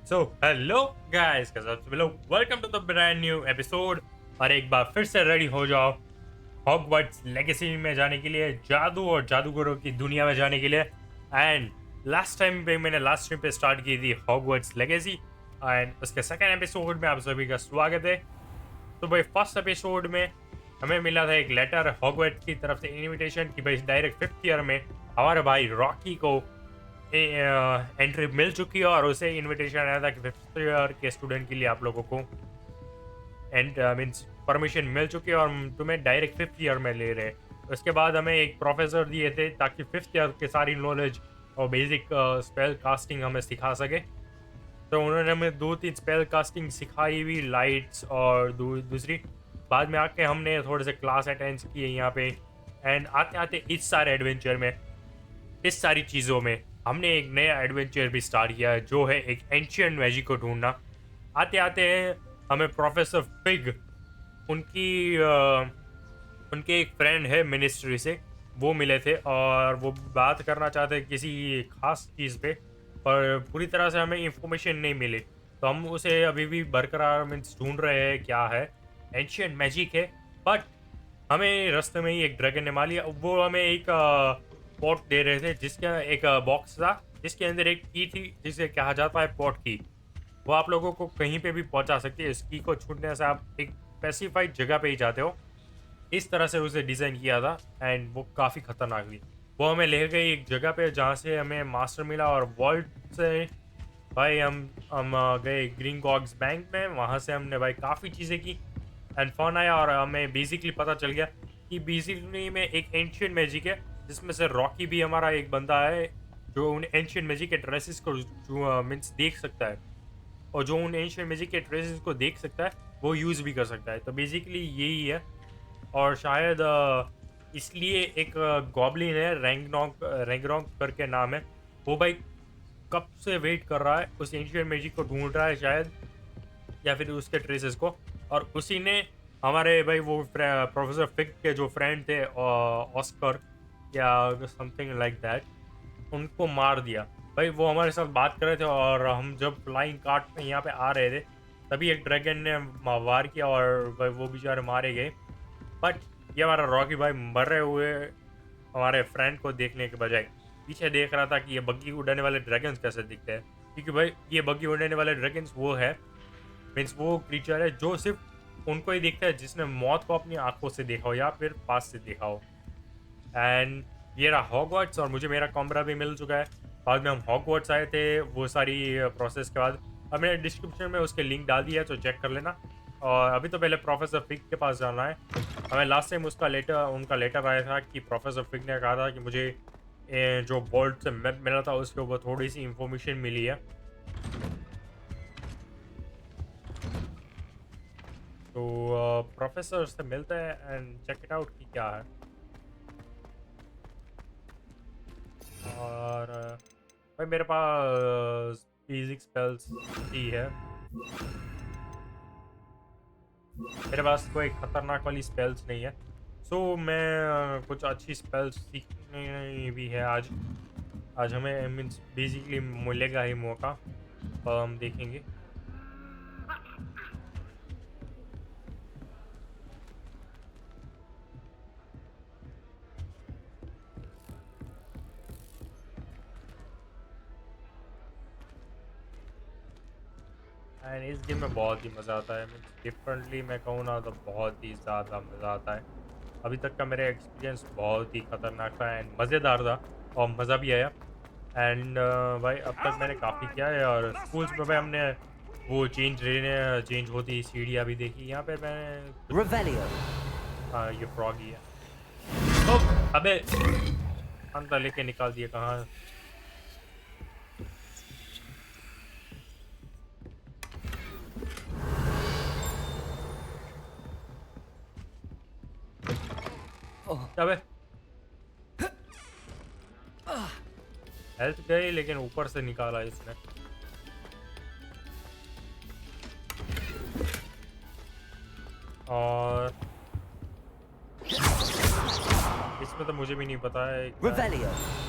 So hello guys, कैसे आप सभी लोग। Welcome to the brand new episode. और एक बार फिर से रेडी हो जाओ हॉगवर्ट्स लेगेसी में जाने के लिए, जादू और जादूगरों की दुनिया में जाने के लिए। एंड लास्ट टाइम पे मैंने लास्ट स्ट्रीम पे स्टार्ट की थी हॉगवर्ट्स लेगेसी, एंड उसके सेकंड एपिसोड में आप सभी का स्वागत है। तो भाई फर्स्ट एपिसोड में हमें मिला था एक लेटर हॉगवर्ट्स की तरफ से, इनविटेशन कि भाई डायरेक्ट फिफ्थ ईयर में हमारे भाई रॉकी को एंट्री मिल चुकी है और उसे इनविटेशन आया था कि फिफ्थ ईयर के स्टूडेंट के लिए आप लोगों को एंड मीन्स परमिशन मिल चुकी है और हम तुम्हें डायरेक्ट फिफ्थ ईयर में ले रहे हैं। उसके बाद हमें एक प्रोफेसर दिए थे ताकि फिफ्थ ईयर के सारी नॉलेज और बेसिक स्पेल कास्टिंग हमें सिखा सके। तो उन्होंने हमें 2-3 स्पेल कास्टिंग सिखाई हुई, लाइट्स और दूसरी। बाद में आके हमने थोड़े से क्लास अटेंड किए यहाँ पे। एंड आते आते इस सारे एडवेंचर में, इस सारी चीज़ों में हमने एक नया एडवेंचर भी स्टार्ट किया है, जो है एक एंशियंट मैजिक को ढूंढना। आते आते हमें प्रोफेसर फिग, उनकी उनके एक फ्रेंड है मिनिस्ट्री से, वो मिले थे और वो बात करना चाहते किसी खास चीज़ पे, पर पूरी तरह से हमें इंफॉर्मेशन नहीं मिली। तो हम उसे अभी भी बरकरार मीन्स ढूंढ रहे हैं क्या है। एंशियंट मैजिक है, बट हमें रास्ते में ही एक ड्रैगन ने मार लिया। वो हमें एक पॉट दे रहे थे जिसके एक बॉक्स था जिसके अंदर एक की थी जिसे कहा जाता है पॉट की। वो आप लोगों को कहीं पे भी पहुंचा सकती है। इस की को छूटने से आप एक स्पेसिफाइड जगह पे ही जाते हो। इस तरह से उसे डिज़ाइन किया था एंड वो काफ़ी खतरनाक थी। वो हमें ले गई एक जगह पे जहाँ से हमें मास्टर मिला और वॉल्ट से भाई हम गए ग्रीन कॉग्स बैंक में। वहाँ से हमने भाई काफ़ी चीज़ें की एंड फन आया और हमें बेसिकली पता चल गया कि बेसिकली में एक एंशियंट मैजिक है जिसमें से रॉकी भी हमारा एक बंदा है जो उन एंशियंट मैजिक के ड्रेसेस को मीन्स देख सकता है, और जो उन एंशियंट मैजिक के ड्रेसेस को देख सकता है वो यूज़ भी कर सकता है। तो बेसिकली यही है। और शायद इसलिए एक गॉब्लिन है, रैंगनॉक करके नाम है। वो भाई कब से वेट कर रहा है, उस एंशियंट मैजिक को ढूंढ रहा है शायद, या फिर उसके ट्रेसेस को। और उसी ने हमारे भाई वो प्रोफेसर फिक के जो फ्रेंड थे ऑस्कर या समथिंग लाइक दैट, उनको मार दिया। भाई वो हमारे साथ बात कर रहे थे और हम जब फ्लाइंग कार्ट में यहाँ पे आ रहे थे तभी एक ड्रैगन ने वार किया और भाई वो बेचारे मारे गए। बट ये हमारा रॉकी भाई मरे हुए हमारे फ्रेंड को देखने के बजाय पीछे देख रहा था कि ये बग्गी उड़ाने वाले ड्रैगन्स कैसे दिखते हैं, क्योंकि भाई ये बग्गी उड़ाने वाले ड्रैगन्स वो है मीन्स वो क्रीचर है जो सिर्फ उनको ही दिखता है जिसने मौत को अपनी आंखों से देखा हो या फिर पास से देखा हो। एंड ये रहा हॉगवर्ट्स और मुझे मेरा कमरा भी मिल चुका है। बाद में हम हॉगवर्ट्स आए थे वो सारी प्रोसेस के बाद। अब मैंने डिस्क्रिप्शन में उसके लिंक डाल दिया है तो चेक कर लेना। और अभी तो पहले प्रोफेसर फिग के पास जाना है। हमें लास्ट टाइम उनका लेटर आया था कि प्रोफेसर फिग ने कहा था कि मुझे जो बोल्ट से मैप मिला था उसके ऊपर थोड़ी सी इंफॉर्मेशन मिली है। तो प्रोफेसर से मिलते हैं एंड चेक इट आउट कि क्या है। और भाई मेरे पास फिजिक्स स्पेल्स ही है, मेरे पास कोई खतरनाक वाली स्पेल्स नहीं है। सो मैं कुछ अच्छी स्पेल्स सीखनी भी है आज। आज हमें मीन्स बेसिकली मिलेगा ही मौका, और हम देखेंगे। एंड इस गेम में बहुत ही मज़ा आता है। मीन्स डिफरेंटली मैं कहूँ ना तो बहुत ही ज़्यादा मज़ा आता है। अभी तक का मेरा एक्सपीरियंस बहुत ही ख़तरनाक था एंड मज़ेदार था और मज़ा भी आया। एंड भाई अब तक मैंने काफ़ी किया है और स्कूल्स में भाई हमने वो चेंज होती सीढ़ियाँ भी देखी। यहाँ पे मैं हाँ ये फ्रॉगी है। तो अबे अंदर लेके निकाल दिया कहाँ। अबे हेल्थ गई लेकिन ऊपर से निकाला इसने। और इसमें तो मुझे भी नहीं पता है क्या है।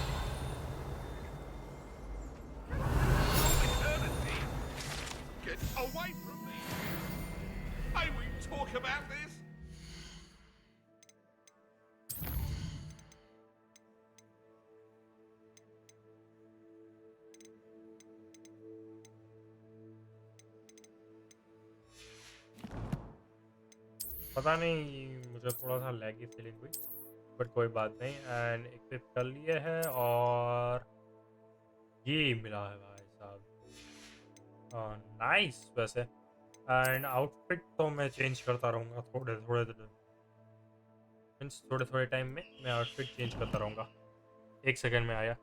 पता नहीं, मुझे थोड़ा सा लैगी फीलिंग हुई, बट कोई बात नहीं। एंड इक्विप कर लिए है, और ये मिला है भाई साहब। नाइस वैसे। एंड आउटफिट तो मैं चेंज करता रहूँगा थोड़े थोड़े मीन्स थोड़े थोड़े टाइम में मैं आउटफिट चेंज करता रहूँगा। एक सेकंड में आया।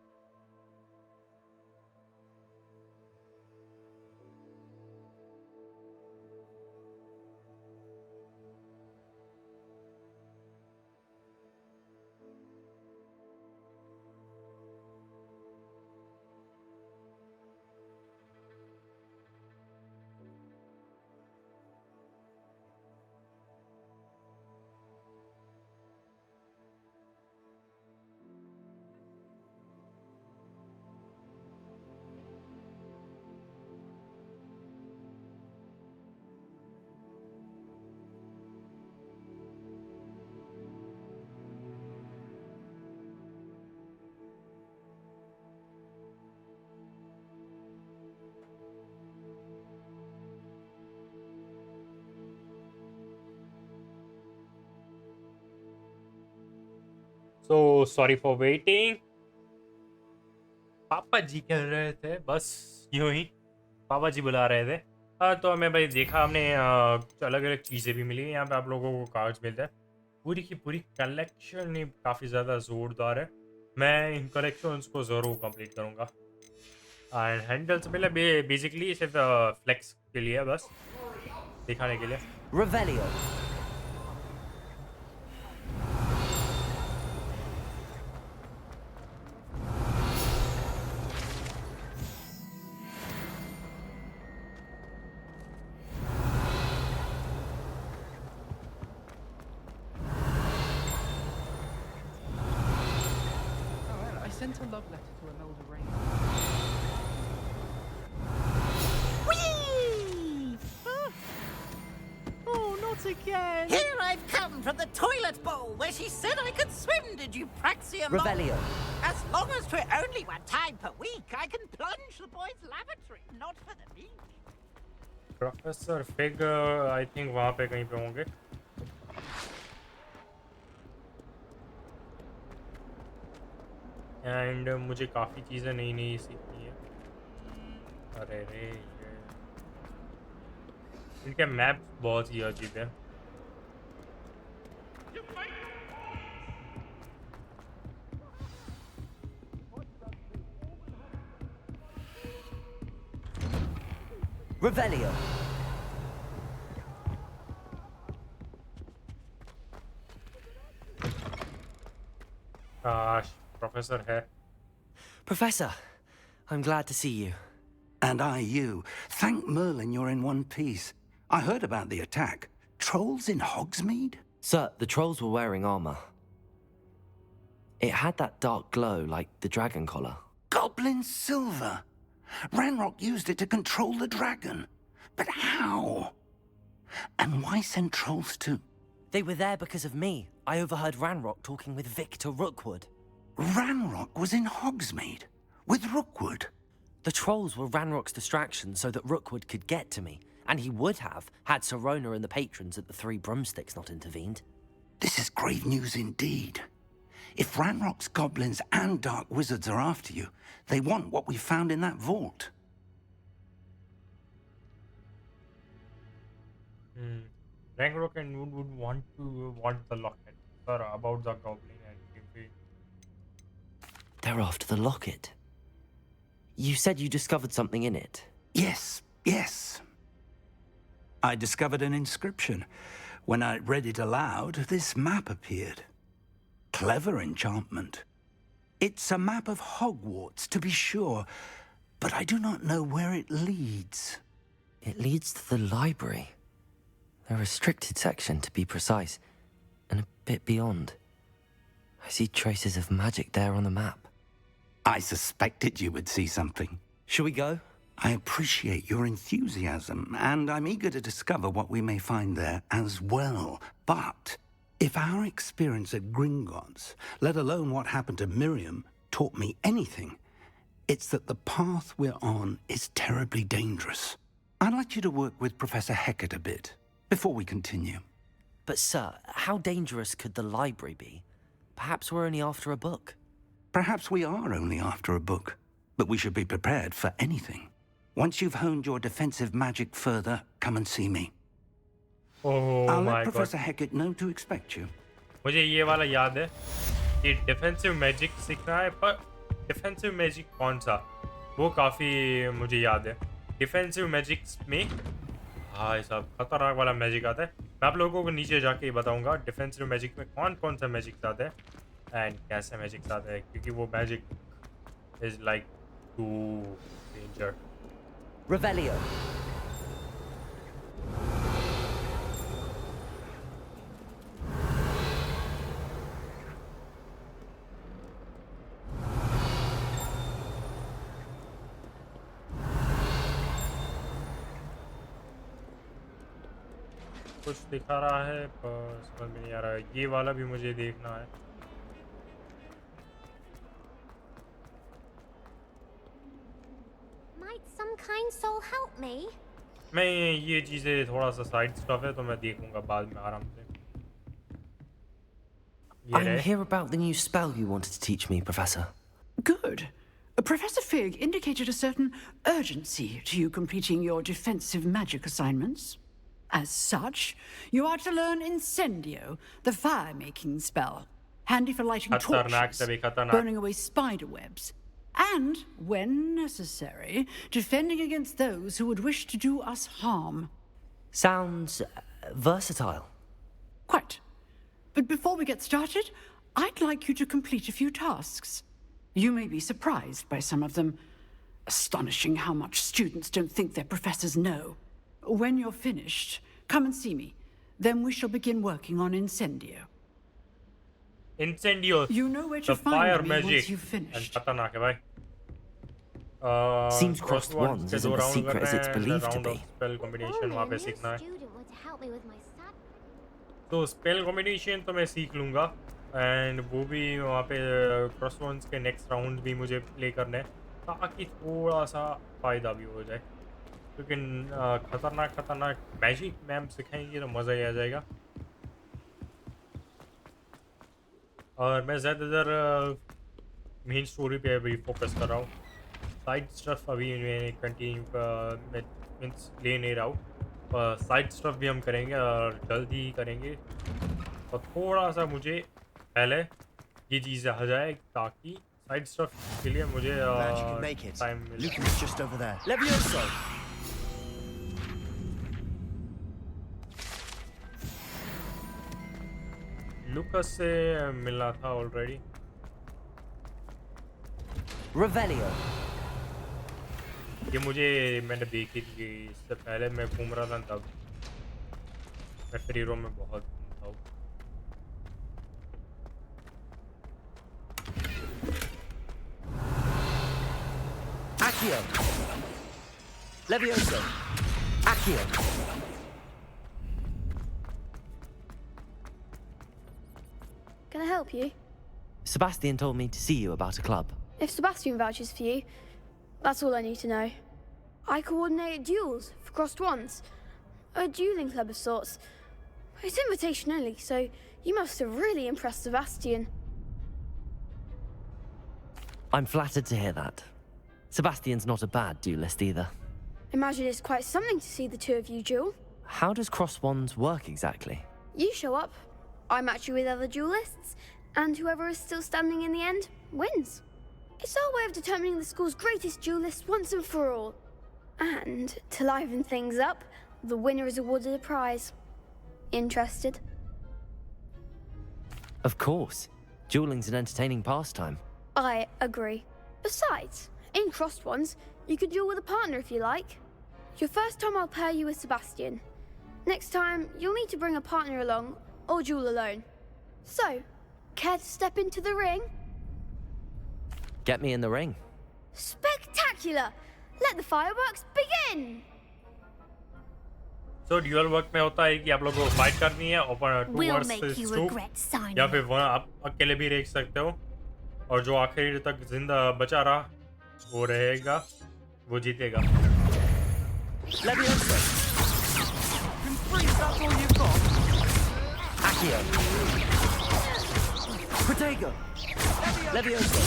So sorry for waiting. पापा जी कह रहे थे बस, यूं ही पापा जी बुला रहे थे। तो हमें भाई देखा हमने, अलग अलग चीज़ें भी मिली यहाँ पे। आप लोगों को कार्ड्स मिलते हैं। पूरी की पूरी कलेक्शन ही काफ़ी ज़्यादा ज़ोरदार है। मैं इन कलेक्शंस को ज़रूर कंप्लीट करूँगा। एंड हैंडल से पहले बेसिकली सिर्फ फ्लेक्स के लिए, बस दिखाने के लिए। Revelio. I sent a love letter to Imelda Rain. Whee! Oh, not again! Here I've come from the toilet bowl where she said I could swim, did you praxium? Revelio. As long as 'twere only one time per week, I can plunge the boys' lavatory, not for the beach. Professor fig I think वहाँ पे कहीं पे होंगे। And मुझे काफ़ी चीज़ें नई नई सीखनी है। अरे रे ये इनके मैप बहुत ही अजीब है। Revelio. काश प्रोफेसर है। Professor, I'm glad to see you. And I you. Thank Merlin you're in one piece. I heard about the attack. Trolls in Hogsmeade? Sir, the trolls were wearing armor. It had that dark glow like the dragon collar. Goblin silver! Ranrock used it to control the dragon. But how? And why send trolls to... They were there because of me. I overheard Ranrock talking with Victor Rookwood. Ranrock was in Hogsmeade? With Rookwood? The trolls were Ranrock's distraction so that Rookwood could get to me. And he would have, had Sirona and the patrons at the Three Broomsticks not intervened. This is grave news indeed. If Ranrock's goblins and dark wizards are after you, they want what we found in that vault. Rangrock and Wood would want the locket. Sir, about the goblin and Gimpy. They're after the locket. You said you discovered something in it. Yes, yes. I discovered an inscription. When I read it aloud, this map appeared. Clever enchantment. It's a map of Hogwarts, to be sure, but I do not know where it leads. It leads to the library. The restricted section, to be precise, and a bit beyond. I see traces of magic there on the map. I suspected you would see something. Shall we go? I appreciate your enthusiasm, and I'm eager to discover what we may find there as well. But if our experience at Gringotts, let alone what happened to Miriam, taught me anything, it's that the path we're on is terribly dangerous. I'd like you to work with Professor Hecat a bit before we continue. But sir, how dangerous could the library be? Perhaps we're only after a book. Perhaps we are only after a book, but we should be prepared for anything. Once you've honed your defensive magic further, come and see me. Oh I'll my let god, Professor Howgate know to expect you. मुझे ये वाला याद है कि defensive magic सीखना है, पर defensive magic कौन सा, वो काफ़ी मुझे याद है। डिफेंसिव मैजिक्स में हाँ साहब खतरनाक वाला मैजिक आता है। मैं आप लोगों को नीचे जाके बताऊंगा डिफेंसिव मैजिक में कौन कौन सा मैजिक आता है एंड कैसे मैजिक आता है, क्योंकि वो magic is like to danger. Revelio. कुछ दिखा रहा है पर समझ में नहीं आ रहा है। ये वाला भी मुझे देखना है। Might some kind soul help me? मैं ये चीज़ें थोड़ा सा साइड स्टफ है तो मैं देखूंगा बाद में आराम से। ये I'm रहे। here about the new spell you wanted to teach me, Professor. Good. Professor Fig indicated a certain urgency to you completing your defensive magic assignments. As such, you are to learn Incendio, the fire-making spell, handy for lighting खतरनाक torches, से भी खतरनाक। burning away spider webs, and, when necessary, defending against those who would wish to do us harm. Sounds versatile. Quite. But before we get started, I'd like you to complete a few tasks. You may be surprised by some of them. Astonishing how much students don't think their professors know. When you're finished, come and see me. Then we shall begin working on Incendio. Incendio, You know where the to fire find me magic once you've and finished. खतरनाक है भाई। Seems crossed crossed wands के isn't दो as round secret करने as it's हैं, believed to round of be. spell combination Only वहाँ a पे new सीखना है। student would help me with my sad. तो स्पेल कॉम्बिनेशन तो मैं सीख लूँगा एंड वो भी वहाँ पे क्रॉस वंस के नेक्स्ट राउंड भी मुझे प्ले करने हैं ताकि थोड़ा सा फ़ायदा भी हो जाए, क्योंकि खतरनाक मैजिक मैम सिखाएंगे तो मज़ा ही आ जाएगा। और मैं ज़्यादातर मेन स्टोरी पे अभी फोकस कर रहा हूँ। साइड स्टफ अभी मैं कंटिन्यू मीन्स ले नहीं रहा हूँ, साइड स्टफ भी हम करेंगे और जल्दी ही करेंगे। और थोड़ा सा मुझे पहले ये चीज़ आ जाए ताकि साइड स्टफ के लिए मुझे टाइम मिले। Lucan's just over there. Levioso! Lucas से मिलना था ऑलरेडी। Revelio. ये मुझे मैंने देखी थी इससे पहले मैं घूम रहा था तब। मैं फ्री रोम में बहुत घूमता हूँ। Accio. Levioso. Accio. Can I help you? Sebastian told me to see you about a club. If Sebastian vouches for you, that's all I need to know. I coordinate duels for crossed wands. A dueling club of sorts. It's invitation only, so you must have really impressed Sebastian. I'm flattered to hear that. Sebastian's not a bad duelist either. Imagine it's quite something to see the two of you duel. How does cross wands work exactly? You show up, I match you with other duelists, and whoever is still standing in the end wins. It's our way of determining the school's greatest duelist once and for all. And to liven things up, the winner is awarded a prize. Interested? Of course. Dueling's an entertaining pastime. I agree. Besides, in crossed ones, you could duel with a partner if you like. Your first time I'll pair you with Sebastian. Next time, you'll need to bring a partner along, or duel alone. So, care to step into the ring? Get me in the ring. Spectacular! Let the fireworks begin! So dual work में होता है कि आप लोगों को fight करनी है और two We'll versus make you two, regret signing. या फिर वहाँ आप अकेले भी रह सकते हो और जो आखिरी तक जिंदा बचा रहा वो रहेगा, वो जीतेगा। Levioso! You can freeze, that's all you've got? Accio. Protego. Levioso.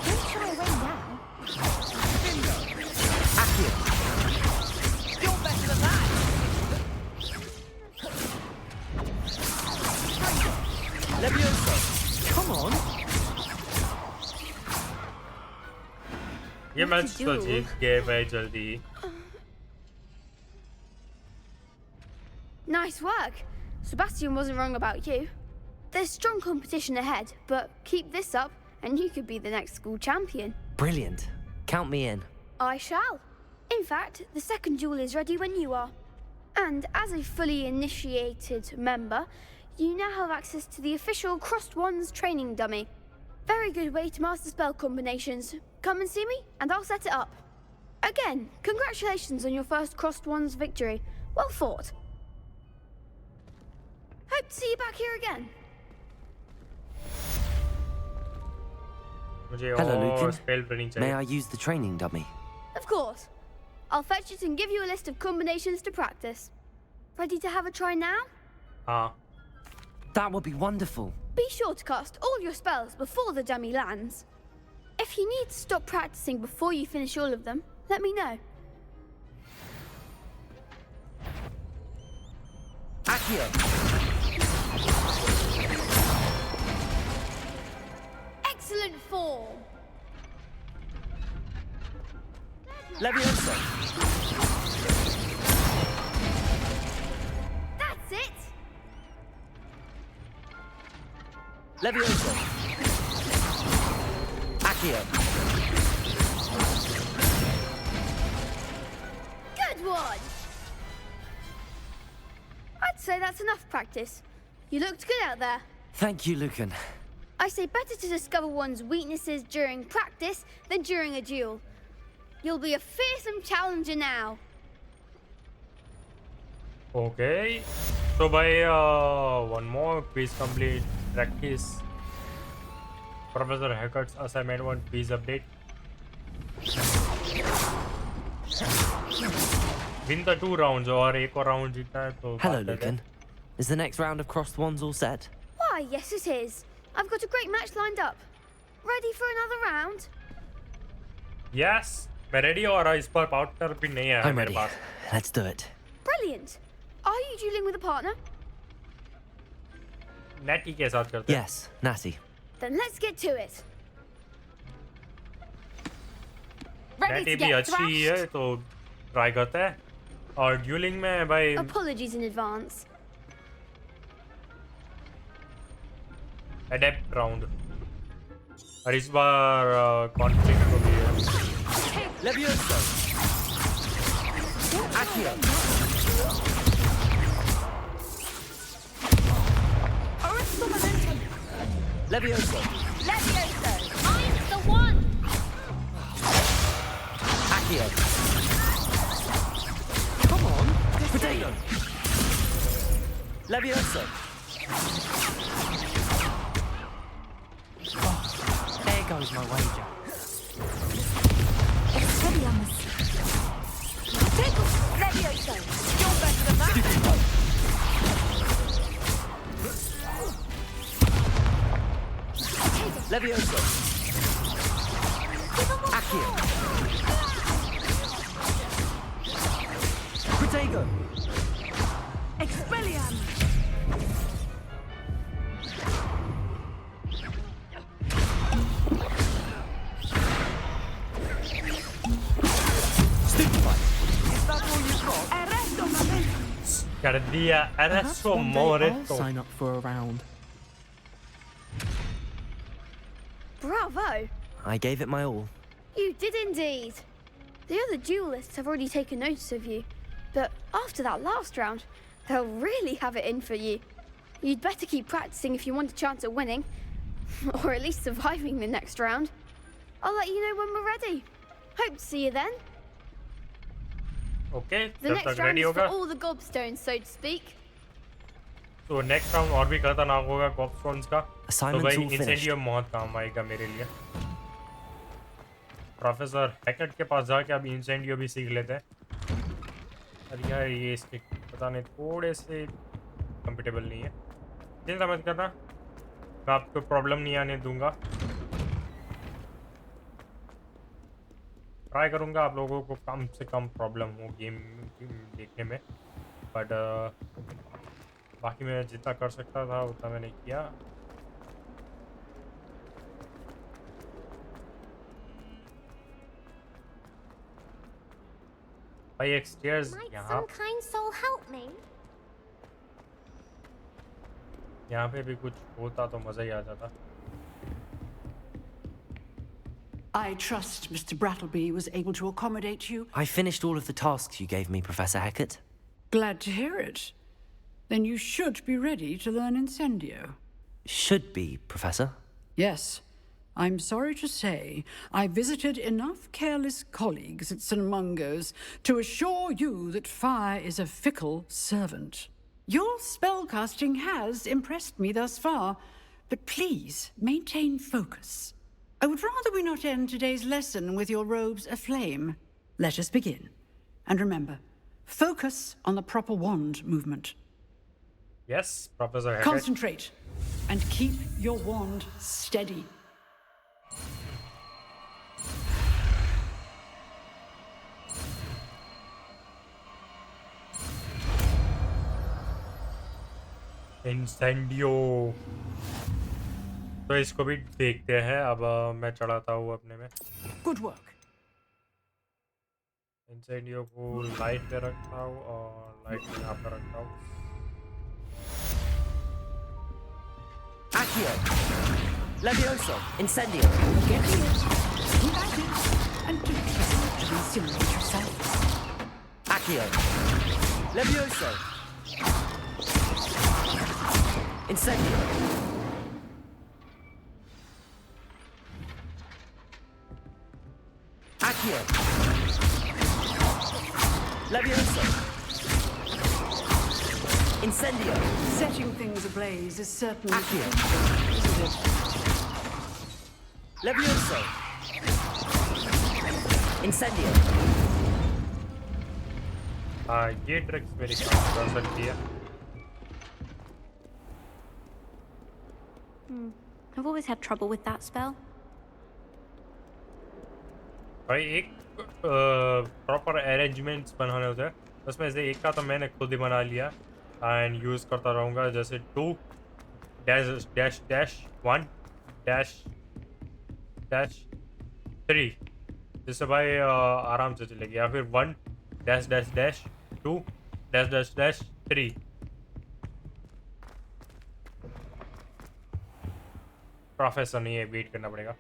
Don't shy away now. Accio. You're better than that. Levioso. Come on. ये मैच तो जीत गए भाई जल्दी. Nice work. Sebastian wasn't wrong about you. There's strong competition ahead, but keep this up and you could be the next school champion. Brilliant. Count me in. I shall. In fact, the second duel is ready when you are. And as a fully initiated member, you now have access to the official Crossed Wands training dummy. Very good way to master spell combinations. Come and see me, and I'll set it up. Again, congratulations on your first Crossed Wands victory. Well fought. Hope to see you back here again. मुझे Hello, और Lucan. spell training May चाहिए. I use the training dummy? Of course. I'll fetch it and give you a list of combinations to practice. Ready to have a try now? हाँ. That would be wonderful. Be sure to cast all your spells before the dummy lands. If you need to stop practicing before you finish all of them, let me know. Accio. Excellent form. Levioso. That's it. Levioso. Accio. Good one. I'd say that's enough practice. You looked good out there. Thank you, Lucan. I say better to discover one's weaknesses during practice than during a duel. You'll be a fearsome challenger now. Okay. So by one more quiz complete practice. Professor Hackett's assignment 1 quiz update. Win the 2 rounds और एक और round जीतना है तो. Hello, Lucan. Is the next round of Crossed Wands all set? Why, yes it is. I've got a great match lined up. Ready for another round? Yes. मैं ready और इस पर partner भी नहीं है I'm मेरे ready. Pass. Let's do it. Brilliant. Are you dueling with a partner? Natty के साथ करते हैं. Yes, Natty. Then let's get to it. Ready Natty to भी get अच्छी है thrashed? तो try करते हैं. और dueling में भाई Apologies in advance. adept round. और इस बार conflict को भी है. Levioso. Accio. Levioso. Levioso! I'm the one! Accio. Come on. Potato. Levioso. Oh, there goes my wager. Expelliarmus! Levioso! You're better than that. Levioso. Accio. Protego. Expelliarmus. Stupefy. Is that all you've got? Arresto momento. कर दिया. Adesso I'll Moretto. sign up for a round. Bravo. I gave it my all. You did indeed. The other duelists have already taken notice of you. But after that last round, they'll really have it in for you. You'd better keep practicing if you want a chance at winning. Or at least surviving the next round. I'll let you know when we're ready. Hope to see you then. Okay. The जब next तक round ready is for होगा. all the gobstones, so to speak. तो next round और भी खतरनाक होगा Copstones का. तो Assignment's भाई all finished. इंसेंडियम बहुत काम आएगा मेरे लिए. प्रोफेसर हैकेट के पास जाके अब इंसेंडियो भी सीख लेते हैं. अरे यार ये इसके पता नहीं थोड़े से कंफर्टेबल नहीं है। चिंता मत करना, मैं आपको प्रॉब्लम नहीं आने दूंगा। ट्राई करूंगा आप लोगों को कम से कम प्रॉब्लम हो गेम देखने में, बट बाकी मैं जितना कर सकता था उतना मैंने किया। भाई एक स्टेयर्स यहाँ kind soul help me? यहाँ पे भी कुछ होता तो मज़ा ही आ जाता। I trust Mr. Brattleby was able to accommodate you. I finished all of the tasks you gave me, Professor Hecat. Glad to hear it. Then you should be ready to learn Incendio. Should be, Professor. Yes. I'm sorry to say I visited enough careless colleagues at St. Mungo's to assure you that fire is a fickle servant. Your spellcasting has impressed me thus far, but please maintain focus. I would rather we not end today's lesson with your robes aflame. Let us begin. And remember, focus on the proper wand movement. Yes, Professor Hackett. Concentrate and keep your wand steady. इंसेंडियो, तो इसको भी देखते हैं। अब मैं चढ़ाता हूँ अपने में। Good work. इंसेंडियो को लाइट पे रखता हूँ और लाइट को यहाँ पे रखता हूँ। Accio! Levioso! Incendio! Get here. Keep at it. And do try to incinerate yourself. Accio! Levioso! Incendio! Accio! Levioso! Incendio! Setting things ablaze is certainly Accio! isn't it? Levioso! Incendio! ये tricks मेरी काम कर सकती है। I've always had trouble with that spell. भाई एक proper arrangements बनाने होते हैं, उसमें से एक का तो मैंने खुद ही बना लिया एंड यूज़ करता रहूँगा, जैसे 2 dash dash dash 1 dash dash 3, जिससे भाई आराम से चलेगी, या फिर 1 dash dash dash 2 dash dash dash 3। Professor नहीं है, वेट करना पड़ेगा।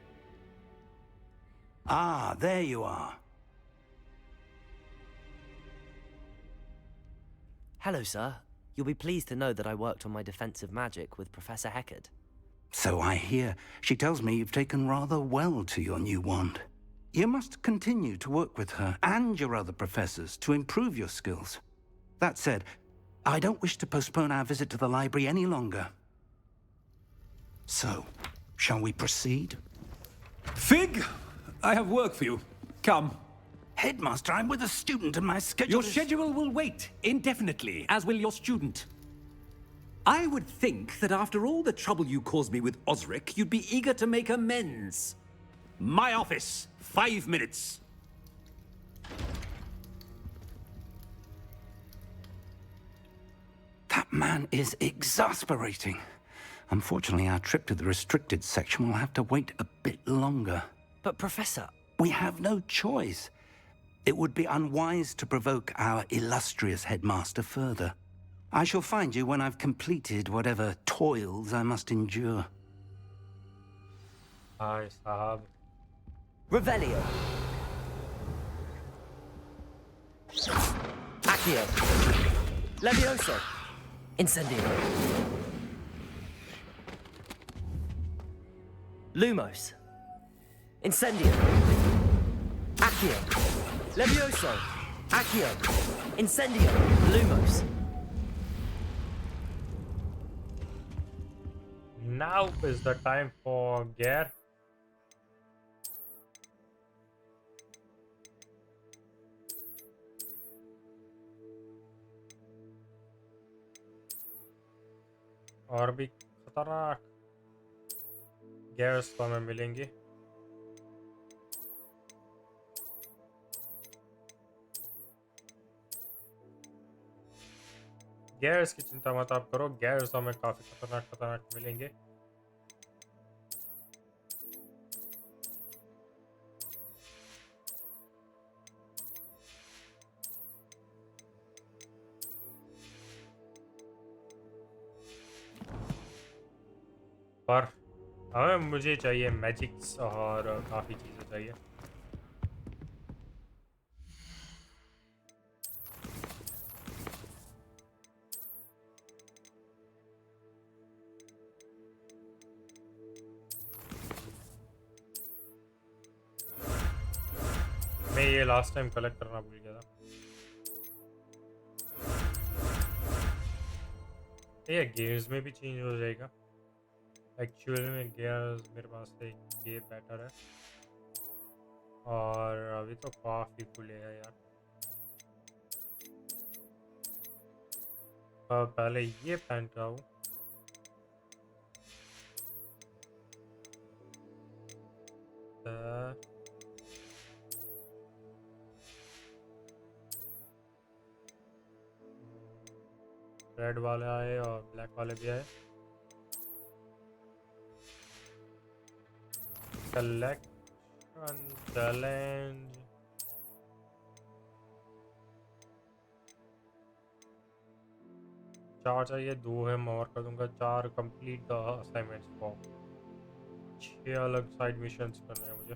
Ah, there you are. Hello, sir. You'll be pleased to know that I worked on my defensive magic with Professor Hecat. So I hear. She tells me you've taken rather well to your new wand. You must continue to work with her and your other professors to improve your skills. That said, I don't wish to postpone our visit to the library any longer. So, shall we proceed? Fig, I have work for you. Come. Headmaster, I'm with a student and my schedule Your schedule will wait indefinitely, as will your student. I would think that after all the trouble you caused me with Osric, you'd be eager to make amends. My office, 5 minutes. That man is exasperating. Unfortunately, our trip to the restricted section will have to wait a bit longer. But, Professor... We have no choice. It would be unwise to provoke our illustrious headmaster further. I shall find you when I've completed whatever toils I must endure. Hi, Sahab. Revelio! Accio! Levioso! Incendio! Lumos! Incendio! Accio! Levioso! Accio! Incendio! Lumos! Now is the time for Gare. और भी खतरनाक gas तो हमें मिलेंगे। Gas की चिंता मत आप करो, गैस हमें काफी खतरनाक खतरनाक मिलेंगे। पर हमें मुझे चाहिए मैजिक्स और काफी चीजें चाहिए। मैं ये लास्ट टाइम कलेक्ट करना भूल गया था। ये गेयर्स में भी चेंज हो जाएगा। एक्चुअली में गेयर्स मेरे पास एक ये बेटर है और अभी तो काफी खुले हैं यार। पहले ये पहन का हूँ। रेड वाले आए और ब्लैक वाले भी आए। कलेक्शन चैलेंज चार चाहिए, 2 है मैं और कर दूंगा 4। कंप्लीट द असाइनमेंट्स फॉर 6 अलग साइड मिशंस करने हैं मुझे।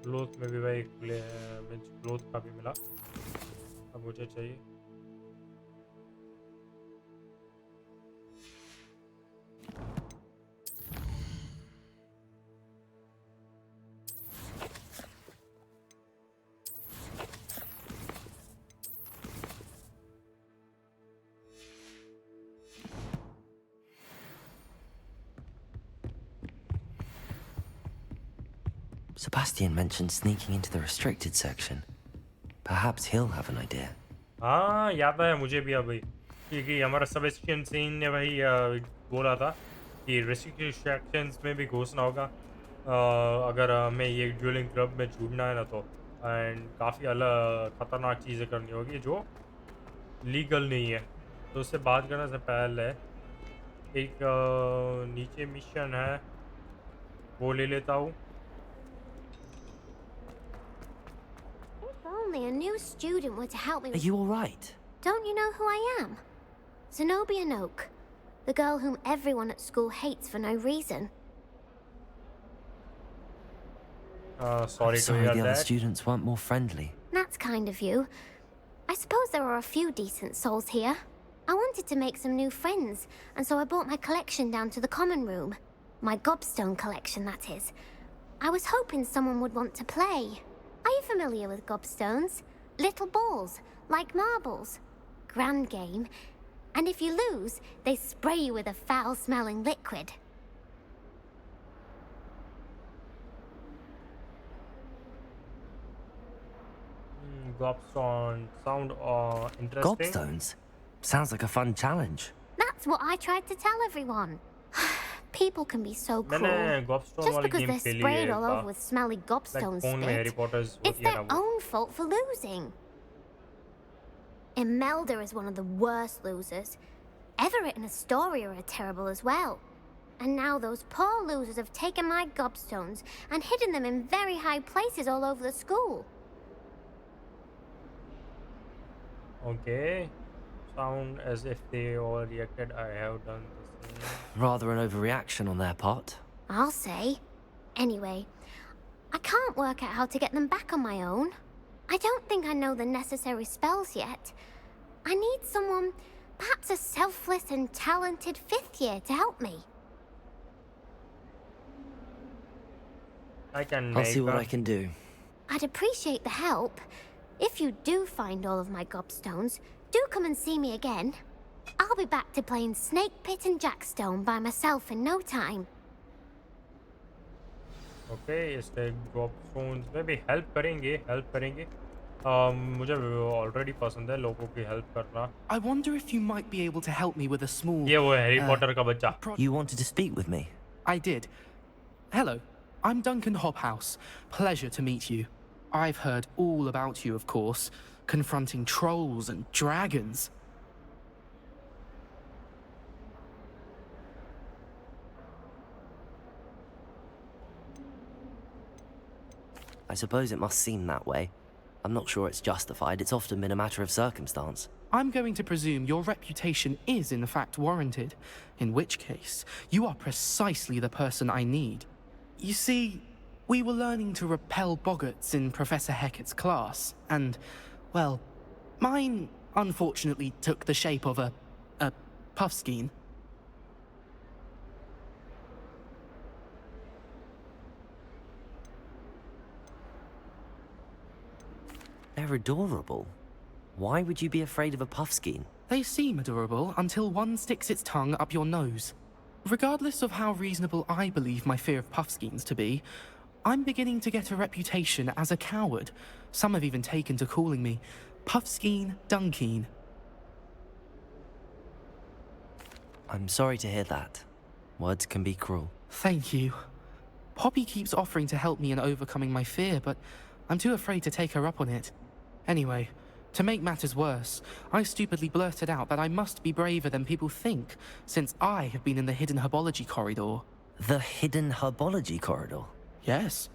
क्लोथ में भी भाई खुले हैं, मीन्स क्लोथ का भी मिला। अब मुझे चाहिए Sebastian mentioned sneaking into the restricted section. Perhaps he'll have an idea. हाँ याद है मुझे भी अभी, क्योंकि हमारा सेबेस्टियन सीन ने वही बोला था कि रेस्ट्रिक्टेड सेक्शंस में भी घुसना होगा अगर हमें ये ड्यूलिंग क्लब में जुड़ना है ना तो। एंड काफ़ी अलग ख़तरनाक चीज़ें करनी होगी जो लीगल नहीं है। तो उससे बात करने से पहले एक नीचे मिशन है वो ले लेता हूँ। If only a new student were to help me Are with... you all right? Don't you know who I am? Zenobia Noak, the girl whom everyone at school hates for no reason. Sorry to Sorry hear the other that. students weren't more friendly. That's kind of you. I suppose there are a few decent souls here. I wanted to make some new friends, and so I brought my collection down to the common room. My gobstone collection, that is. I was hoping someone would want to play. Are you familiar with gobstones? Little balls, like marbles. Grand game. And if you lose, they spray you with a foul-smelling liquid. Gobstone sound interesting. Gobstones? Sounds like a fun challenge. That's what I tried to tell everyone. People can be so cruel. मैंने Gobstone Just वाली because game they're खेली sprayed है all over with smelly gobstone phone में Harry spit, potter's it's होती है their ना वो। own fault for losing. Imelda is one of the worst losers. Everett and Astoria are terrible as well. And now those poor losers have taken my gobstones and hidden them in very high places all over the school. Okay. Sound as if they all reacted. I have done the same. Rather an overreaction on their part. I'll say. Anyway, I can't work out how to get them back on my own. I don't think I know the necessary spells yet. I need someone, perhaps a selfless and talented 5th year to help me. I can I'll see make what a- I can do. I'd appreciate the help. If you do find all of my gobstones, do come and see me again. I'll be back to playing Snake Pit and Jackstone by myself in no time. Okay इसके ड्रॉपस्टोन्स में भी help करेंगे. मुझे already पसंद है लोगों की help करना. I wonder if you might be able to help me with a small. ये वो हैरी पॉटर का बच्चा. You wanted to speak with me? I did. Hello, I'm Duncan Hobhouse. Pleasure to meet you. I've heard all about you, of course, confronting trolls and dragons. I suppose it must seem that way. I'm not sure it's justified. It's often been a matter of circumstance. I'm going to presume your reputation is in fact warranted, in which case, you are precisely the person I need. You see, we were learning to repel boggarts in Professor Hecat's class, and, well, mine unfortunately took the shape of a puffskein. They're adorable. Why would you be afraid of a puffskein? They seem adorable until one sticks its tongue up your nose. Regardless of how reasonable I believe my fear of puffskeins to be, I'm beginning to get a reputation as a coward. Some have even taken to calling me Puffskein Dunkeen. I'm sorry to hear that. Words can be cruel. Thank you. Poppy keeps offering to help me in overcoming my fear, but I'm too afraid to take her up on it. Anyway, to make matters worse, I stupidly blurted out that I must be braver than people think, since I have been in the hidden herbology corridor. The hidden herbology corridor? Yes.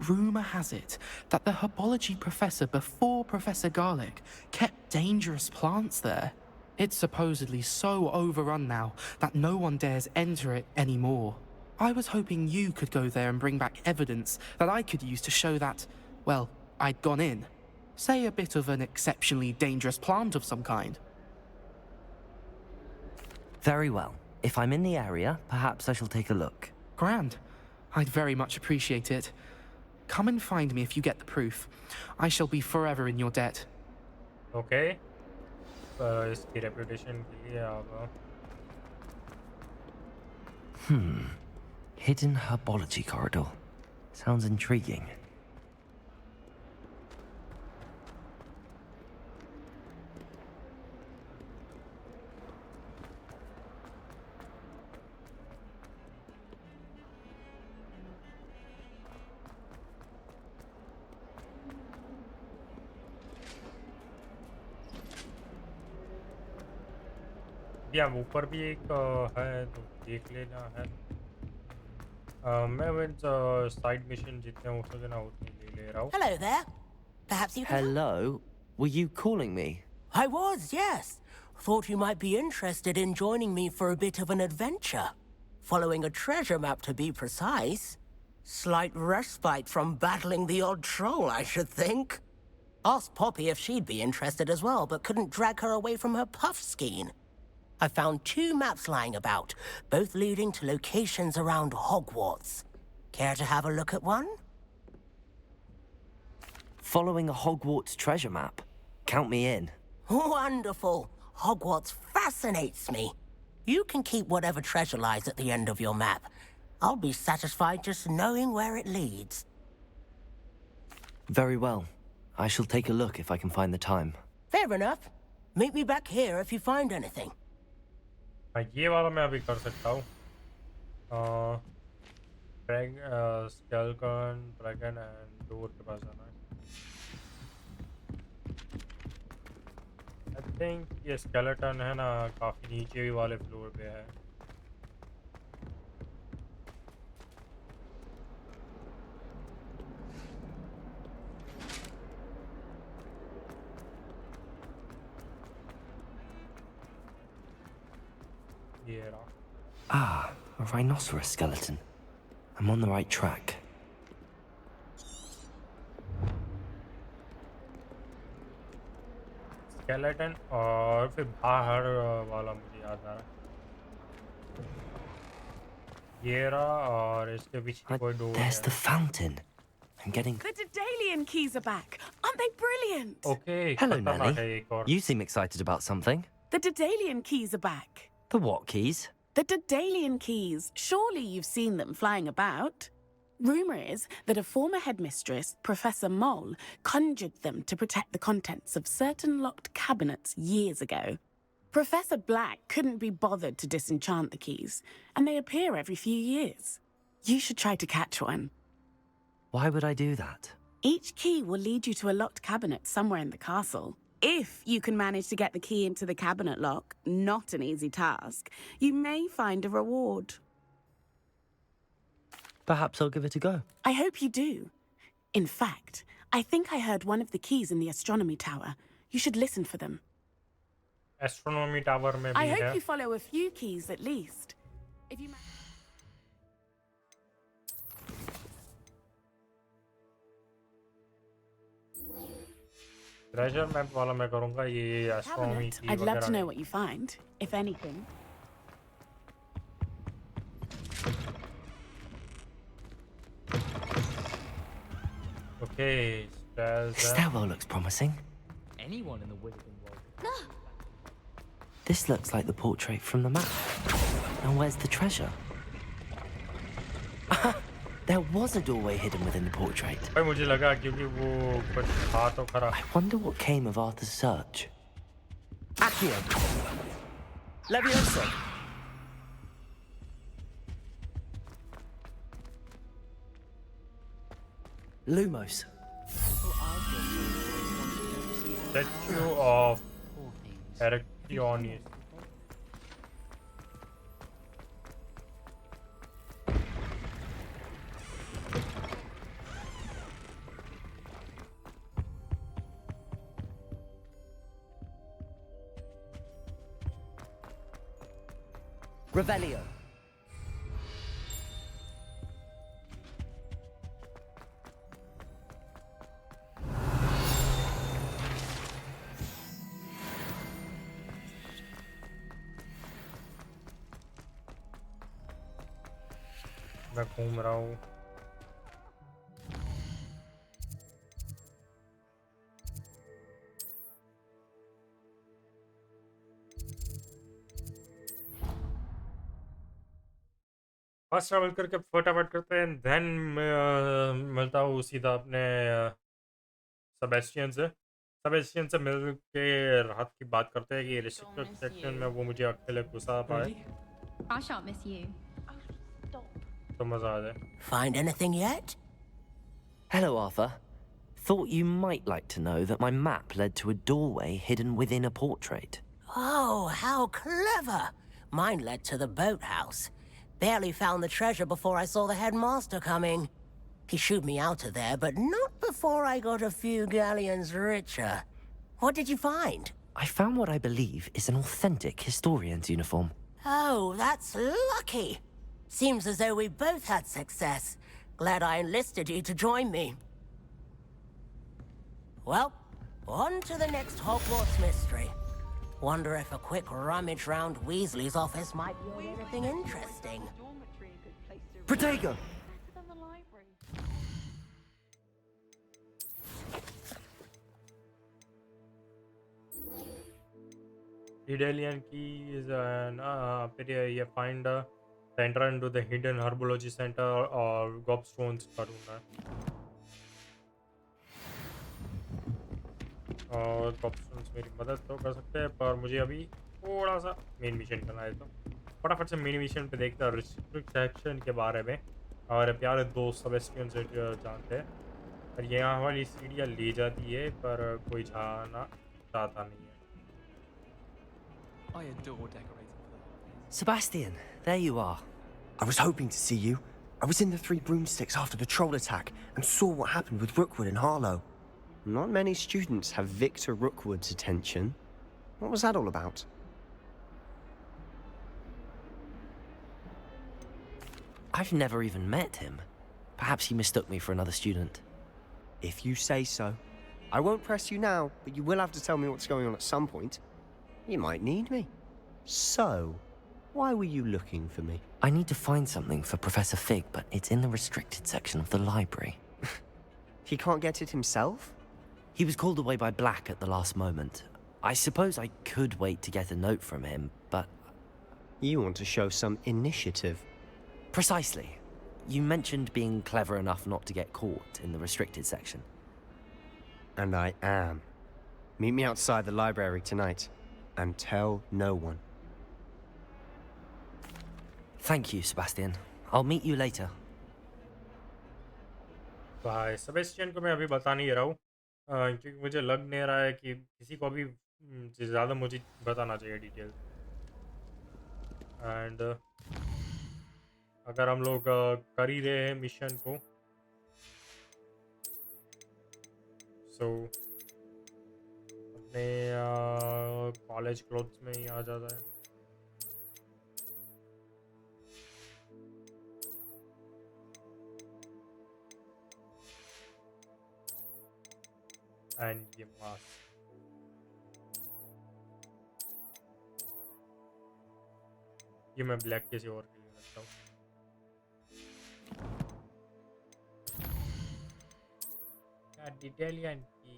Rumour has it that the herbology professor before Professor Garlic kept dangerous plants there. It's supposedly so overrun now that no one dares enter it anymore. I was hoping you could go there and bring back evidence that I could use to show that, well, I'd gone in. Say a bit of an exceptionally dangerous plant of some kind. Very well. If I'm in the area, perhaps I shall take a look. Grand. I'd very much appreciate it. Come and find me if you get the proof. I shall be forever in your debt. Okay. इसकी reputation के लिए आप Hidden herbology corridor. Sounds intriguing. या ऊपर भी एक है तो देख लेना है. मैं साइड मिशन जितने हो सके ना उतने ले रहा हूँ. Hello there. Perhaps you can Hello? Were you calling me? I was, yes. Thought you might be interested in joining me for a bit of an adventure. Following a treasure map, to be precise. Slight respite from battling the odd troll, I should think. Asked Poppy if she'd be interested as well, but couldn't drag her away from her puffskein. I found 2 maps lying about, both leading to locations around Hogwarts. Care to have a look at one? Following a Hogwarts treasure map? Count me in. Wonderful. Hogwarts fascinates me. You can keep whatever treasure lies at the end of your map. I'll be satisfied just knowing where it leads. Very well. I shall take a look if I can find the time. Fair enough. Meet me back here if you find anything. ये वाला मैं अभी कर सकता हूँ. Skeleton dragon and door के पास जाना है. आई थिंक ये स्केलेटन है ना काफी नीचे वाले फ्लोर पे है. Ah, a rhinoceros skeleton. I'm on the right track. Skeleton और फिर बाहर वाला मुझे याद आ रहा है. ये रहा और इसके पीछे कोई डोर There's है. the fountain. I'm getting... The Daedalian keys are back. Aren't they brilliant? Okay. Hello, खतरनाक है Nelly. एक और. You seem excited about something. The Daedalian keys are back. The what keys? The Daedalian keys. Surely you've seen them flying about. Rumour is that a former headmistress, Professor Moll, conjured them to protect the contents of certain locked cabinets years ago. Professor Black couldn't be bothered to disenchant the keys, and they appear every few years. You should try to catch one. Why would I do that? Each key will lead you to a locked cabinet somewhere in the castle. If you can manage to get the key into the cabinet lock, not an easy task, you may find a reward. Perhaps I'll give it a go. I hope you do. In fact, I think I heard one of the keys in the astronomy tower. You should listen for them. Astronomy tower में I भी hope है. you follow a few keys at least. If you Treasure map वाला मैं करूँगा ये astronomy cabinet, की I'd love वगैरह to know नहीं. what you find, if anything. Okay, stairs. This stairwell looks promising. Anyone in the wizarding world. This looks like the portrait from the map. And where's the treasure? There was a doorway hidden within the portrait. भाई मुझे लगा क्योंकि वो कुछ था तो खरा. I wonder what came of Arthur's search. Accio. Levioso. Lumos. Statue of Heracleonis. Revelio. मैं घूम रहा हूँ. फर्स्ट ट्रैवल करके फटाफट करते हैं देन मिलता हूँ सीधा अपने सेबेस्टियन से मिल के रात की बात करते हैं कि रिस्ट्रिक्टेड सेक्शन में वो मुझे अकेले घुसा पाए I shan't miss you. तो मजा आ जाए. Find anything yet? Hello, Arthur. Thought you might like to know that my map led to a doorway hidden within a portrait. Oh, how clever! Mine led to the boathouse. Barely found the treasure before I saw the headmaster coming. He shooed me out of there, but not before I got a few galleons richer. What did you find? I found what I believe is an authentic historian's uniform. Oh, that's lucky. Seems as though we both had success. Glad I enlisted you to join me. Well, on to the next Hogwarts mystery. Wonder if a quick rummage round Weasley's office might be anything interesting. Protego. Daedalian keys and ये find the enter into the hidden herbology center और gobstones का ढूंढना है. और gobstones मेरी मदद तो कर सकते हैं पर मुझे अभी थोड़ा सा मेन मिशन करना है तो फटाफट से मेन मिशन पे देखते हैं रिस्ट्रिक्ट सेक्शन के बारे में और प्यारे दोस्त सेबेस्टियन से जानते हैं. और यहाँ वाली सीढ़ियाँ ले जाती है पर कोई जाना चाहता नहीं है. I adore decorating. Sebastian, there you are. I was hoping to see you. I was in the Three Broomsticks after the troll attack and saw what happened with Rookwood and Harlow. Not many students have Victor Rookwood's attention. What was that all about? I've never even met him. Perhaps he mistook me for another student. If you say so. I won't press you now, but you will have to tell me what's going on at some point. You might need me. So, why were you looking for me? I need to find something for Professor Fig, but it's in the restricted section of the library. He can't get it himself? He was called away by Black at the last moment. I suppose I could wait to get a note from him, but... You want to show some initiative. Precisely. You mentioned being clever enough not to get caught in the restricted section. And I am. Meet me outside the library tonight, and tell no one. Thank you, Sebastian. I'll meet you later. भाई Sebastian को मैं अभी बता नहीं रहा हूँ क्योंकि मुझे लग नहीं रहा है कि किसी को अभी ज़्यादा मुझे बताना चाहिए डिटेल एंड अगर हम लोग कर ही रहे हैं मिशन को सो अपने कॉलेज क्लोथ्स में ही आ जाता है एंड ये मास्क ये मैं ब्लैक किसी और के लिए रखता हूँ डिटेलियन की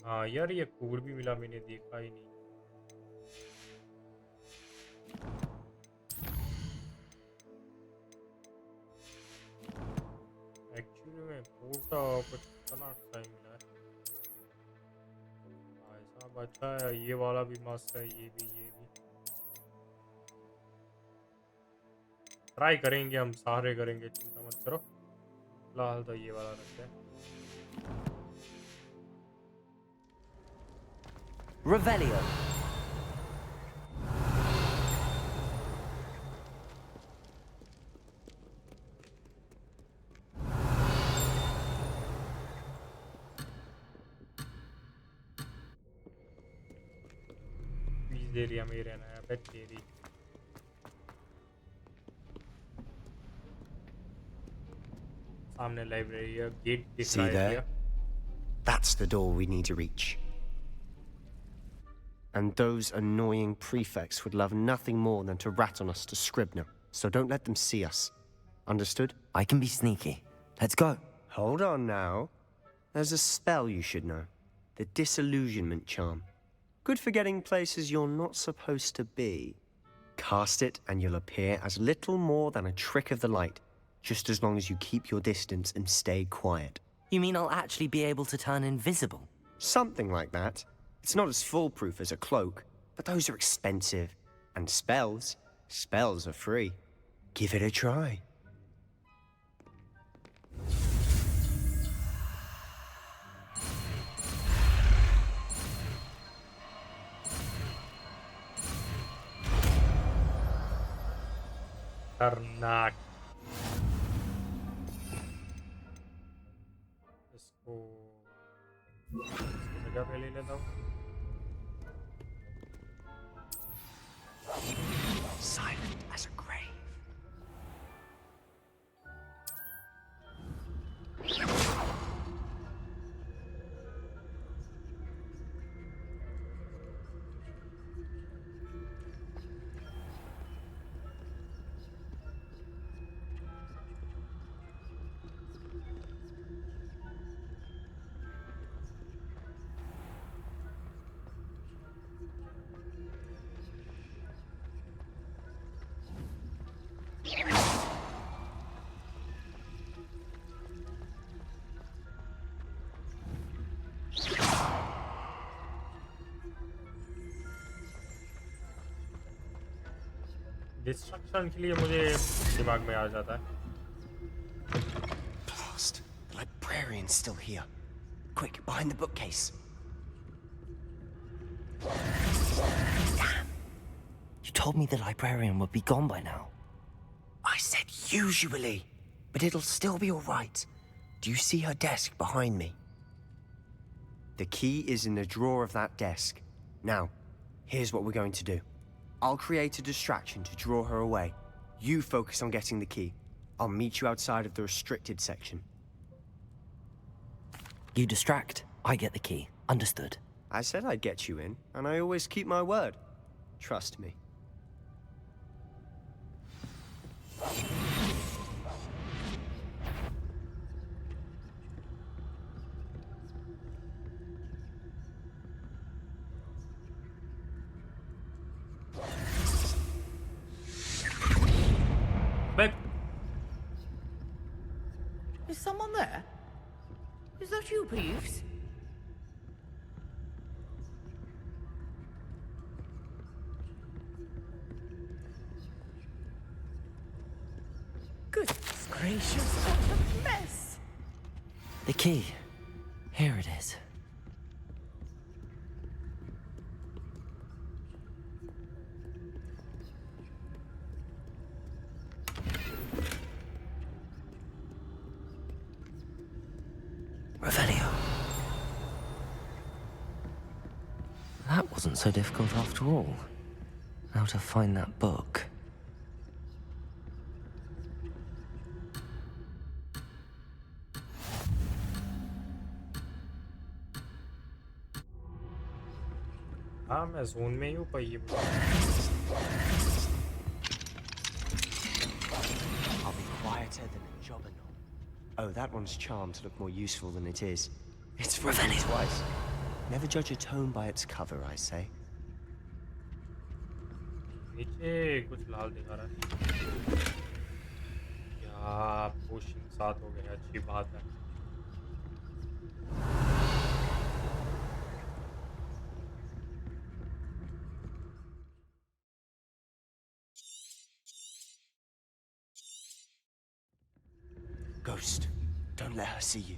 हाँ यार ये कोड भी मिला मैंने देखा ही नहीं एक्चुअली में कोड तो कुछ इतना अच्छा ही मिला है ऐसा अच्छा है ये वाला भी मस्त है ये भी ट्राई करेंगे हम सारे करेंगे चिंता मत करो फिलहाल तो ये वाला रखते हैं Revelio. इस एरिया में ही रहना है बेट तेरी सामने लाइब्रेरी है गेट दिख See रहा है there? क्या That's the door we need to reach. And those annoying prefects would love nothing more than to rat on us to Scribner, so don't let them see us. Understood? I can be sneaky. Let's go. Hold on now. There's a spell you should know. The Disillusionment Charm. Good for getting places you're not supposed to be. Cast it and you'll appear as little more than a trick of the light, just as long as you keep your distance and stay quiet. You mean I'll actually be able to turn invisible? Something like that. It's not as foolproof as a cloak, but those are expensive. And spells are free. Give it a try. खतरनाक इसको जगह पे ले लेता हूँ Silent as a grave. Destruction के लिए मुझे दिमाग में आ जाता है Blast. The librarian's still here. Quick, behind the bookcase. You told me the librarian would be gone by now. I said usually, but it'll still be all right. Do you see her desk behind me? The key is in the drawer of that desk. Now, here's what we're going to do. I'll create a distraction to draw her away. You focus on getting the key. I'll meet you outside of the restricted section. You distract, I get the key. Understood. I said I'd get you in, and I always keep my word. Trust me. there? Is that you, Peeves? Goodness gracious, what a mess! The key. Here it is. Revelio. That wasn't so difficult after all. How to find that book. हाँ मैं zone में ही हूँ पर ये I'll be quieter than a jobberknoll. Oh, that one's charmed to look more useful than it is. It's written twice. Never judge a tome by its cover, I say. नीचे कुछ लाल दिखा रहा है या पोशन 7 हो गया अच्छी बात है Ghost, don't let her see you.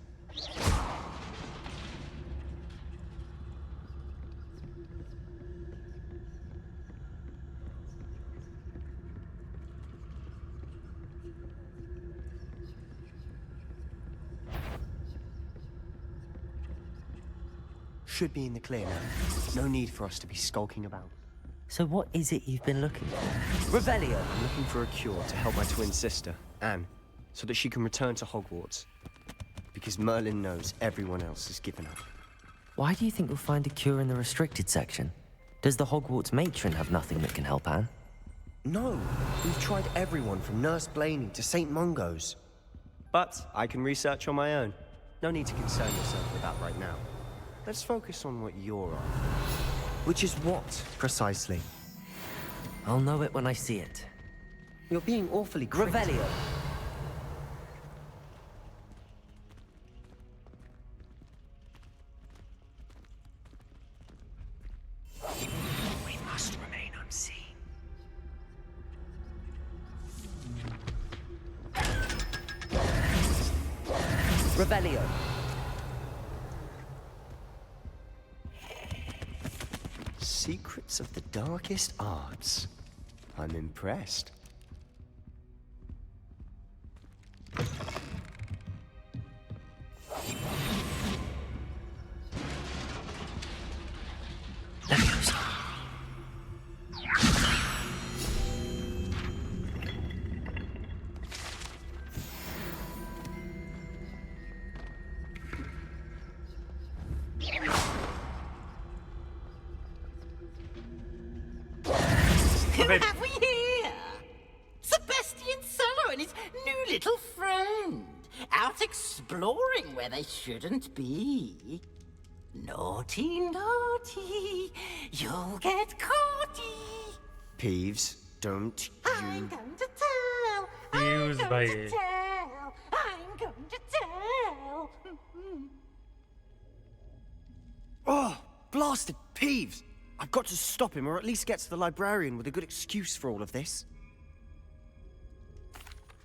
Should be in the clear now. No need for us to be skulking about. So what is it you've been looking for? Revelio! I'm looking for a cure to help my twin sister, Anne, so that she can return to Hogwarts. Because Merlin knows everyone else has given up. Why do you think you'll find a cure in the restricted section? Does the Hogwarts matron have nothing that can help Anne? No, we've tried everyone from Nurse Blaney to St. Mungo's. But I can research on my own. No need to concern yourself with that right now. Let's focus on what you're on. Which is what, precisely? I'll know it when I see it. You're being awfully cryptic. Revelio! We must remain unseen. Revelio! Secrets of the darkest arts. I'm impressed. Who have we here? Sebastian Suller and his new little friend, out exploring where they shouldn't be. Naughty, naughty, you'll get caughty. Peeves, don't I'm you... going to tell. Peeves, I'm going bhai. to tell. I'm going to tell. Oh, blasted Peeves! I've got to stop him, or at least get to the librarian with a good excuse for all of this.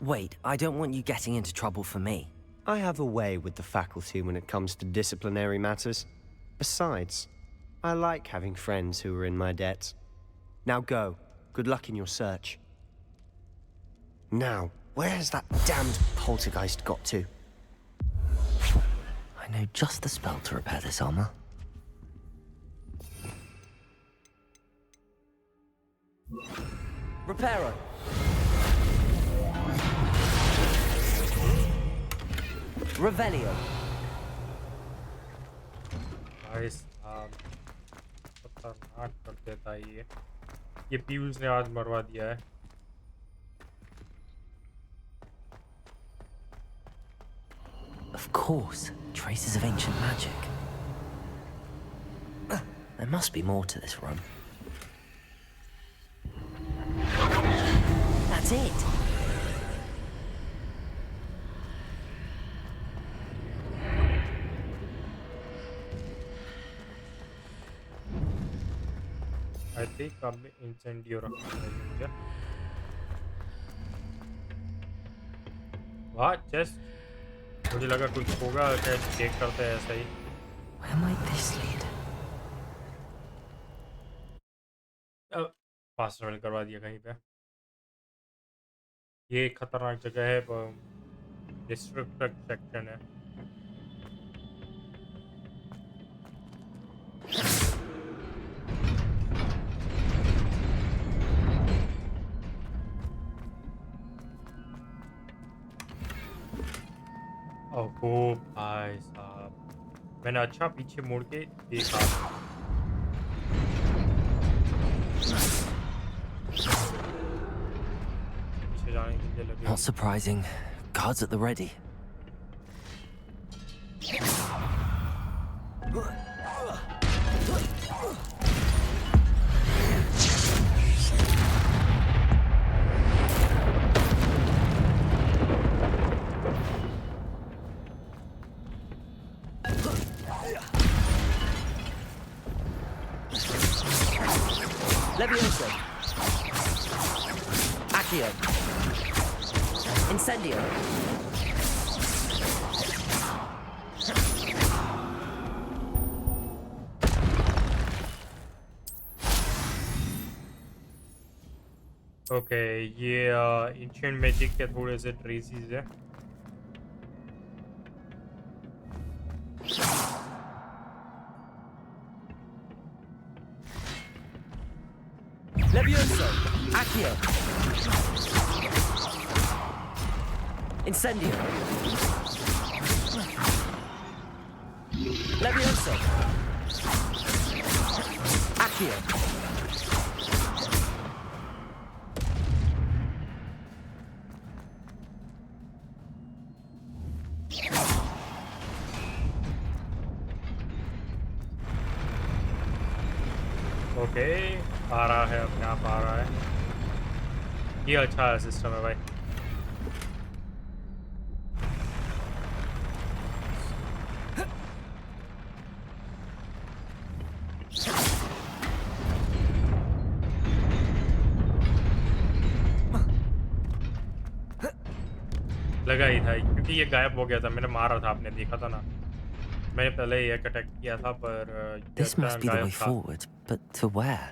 Wait, I don't want you getting into trouble for me. I have a way with the faculty when it comes to disciplinary matters. Besides, I like having friends who are in my debt. Now go. Good luck in your search. Now, where has that damned poltergeist got to? I know just the spell to repair this armor. Reparo! Revelio! भाई साहब खतरनाक कर देता है ये पीयूष ने आज मरवा दिया है Of course, traces of ancient magic. There must be more to this room. That's it! I think अब इंसेंडियो रखना चाहिए मुझे। वाह चेस्ट, मुझे लगा कुछ होगा, क्या चेक करते हैं ऐसा ही। Where might this lead? Fast travel करवा दिया कहीं पे। ये खतरनाक जगह है, डिस्ट्रिक्ट सेक्शन है। ओहो भाई साहब, मैंने अच्छा पीछे मुड़ के देखा। पीछे जाने के लिए लगे। Not surprising. Guards at the ready. Levioso. Accio. Incendio. Okay, ये एंशिएंट मैजिक के थोड़े से ट्रेसेस है। Levioso. Accio. Incendio. Levioso. Accio. Okay, आ रहा है, अपने आप आ रहा है। ये अच्छा सिस्टम है भाई। लगा ही था क्योंकि ये गायब हो गया था, मैंने मारा था, आपने देखा था ना, मैंने पहले ही एक अटैक किया था, पर ये This must be the गायब way था। forward, but to where?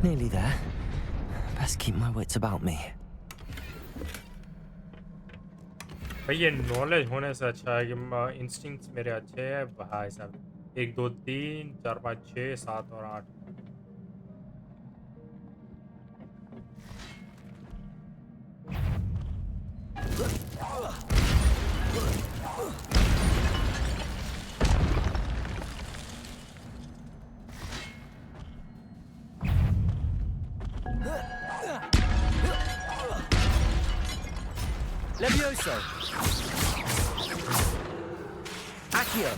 Nearly there. Best keep my wits about me. भाई ये नॉलेज होने से अच्छा है कि इंस्टिंक्ट्स मेरे अच्छे हैं भाई साहब। 1 2 3 4 5 6 7 और 8। Levioso. Accio.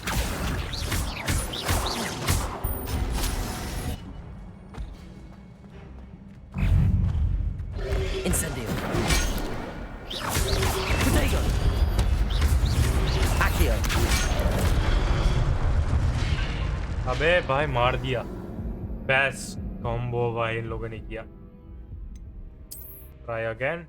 Incendio. Protego. Accio. अबे भाई मार दिया। बेस्ट कॉम्बो भाई इन लोगों ने किया। Try again.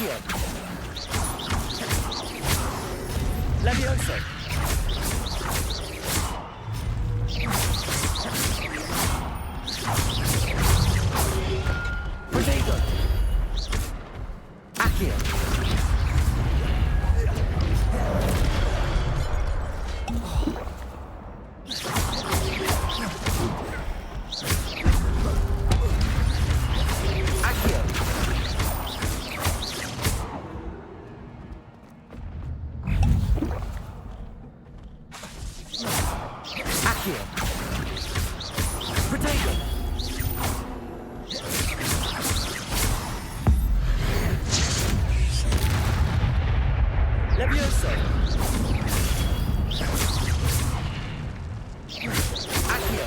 Accio. Levioso. Protego. Accio. Levioso. Accio.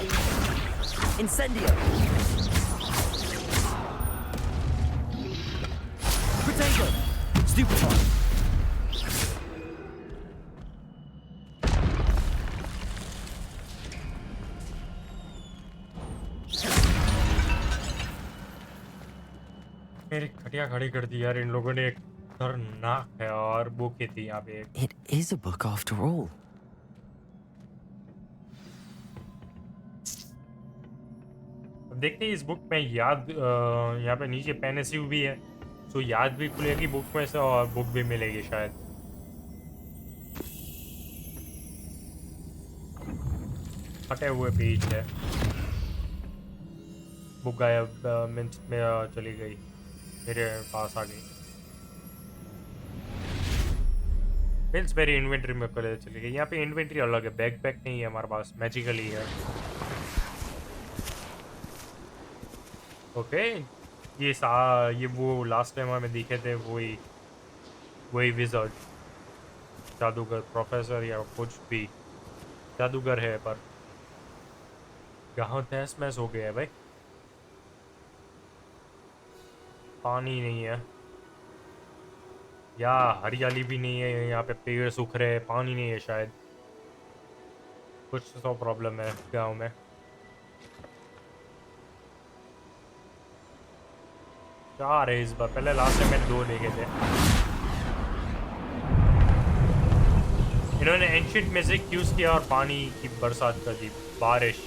Incendio. Protego. Stupefy. मेरी खटिया खड़ी कर दी यार इन लोगों ने। एक खतरनाक है और बुक ही थी यहाँ पे एक। It is a book after all. अब देखते हैं इस बुक में याद यहाँ पे नीचे पेन एसिव भी है, तो याद भी खुलेगी बुक में से और बुक भी मिलेगी शायद। फटे हुए पेज है, बुक गायब मिनट में चली गई, मेरे पास आ गई। पिल्स मेरी इन्वेंटरी में पहले चली गई। यहाँ पे इन्वेंटरी अलग है, बैकपैक नहीं है हमारे पास, मैजिकली है। ओके ये वो लास्ट टाइम हमें दिखे थे, वही विज़र्ड, जादूगर, प्रोफेसर या कुछ भी जादूगर है, पर गाँव तहस महस हो गया है भाई। पानी नहीं है या हरियाली भी नहीं है यहाँ पे, पेड़ सूख रहे हैं, पानी नहीं है शायद, कुछ तो प्रॉब्लम है गांव में। चार है इस बार, पहले लास्ट टाइम मैंने 2 देखे थे। इन्होंने एंशिएंट मैजिक यूज किया और पानी की बरसात कर दी, बारिश।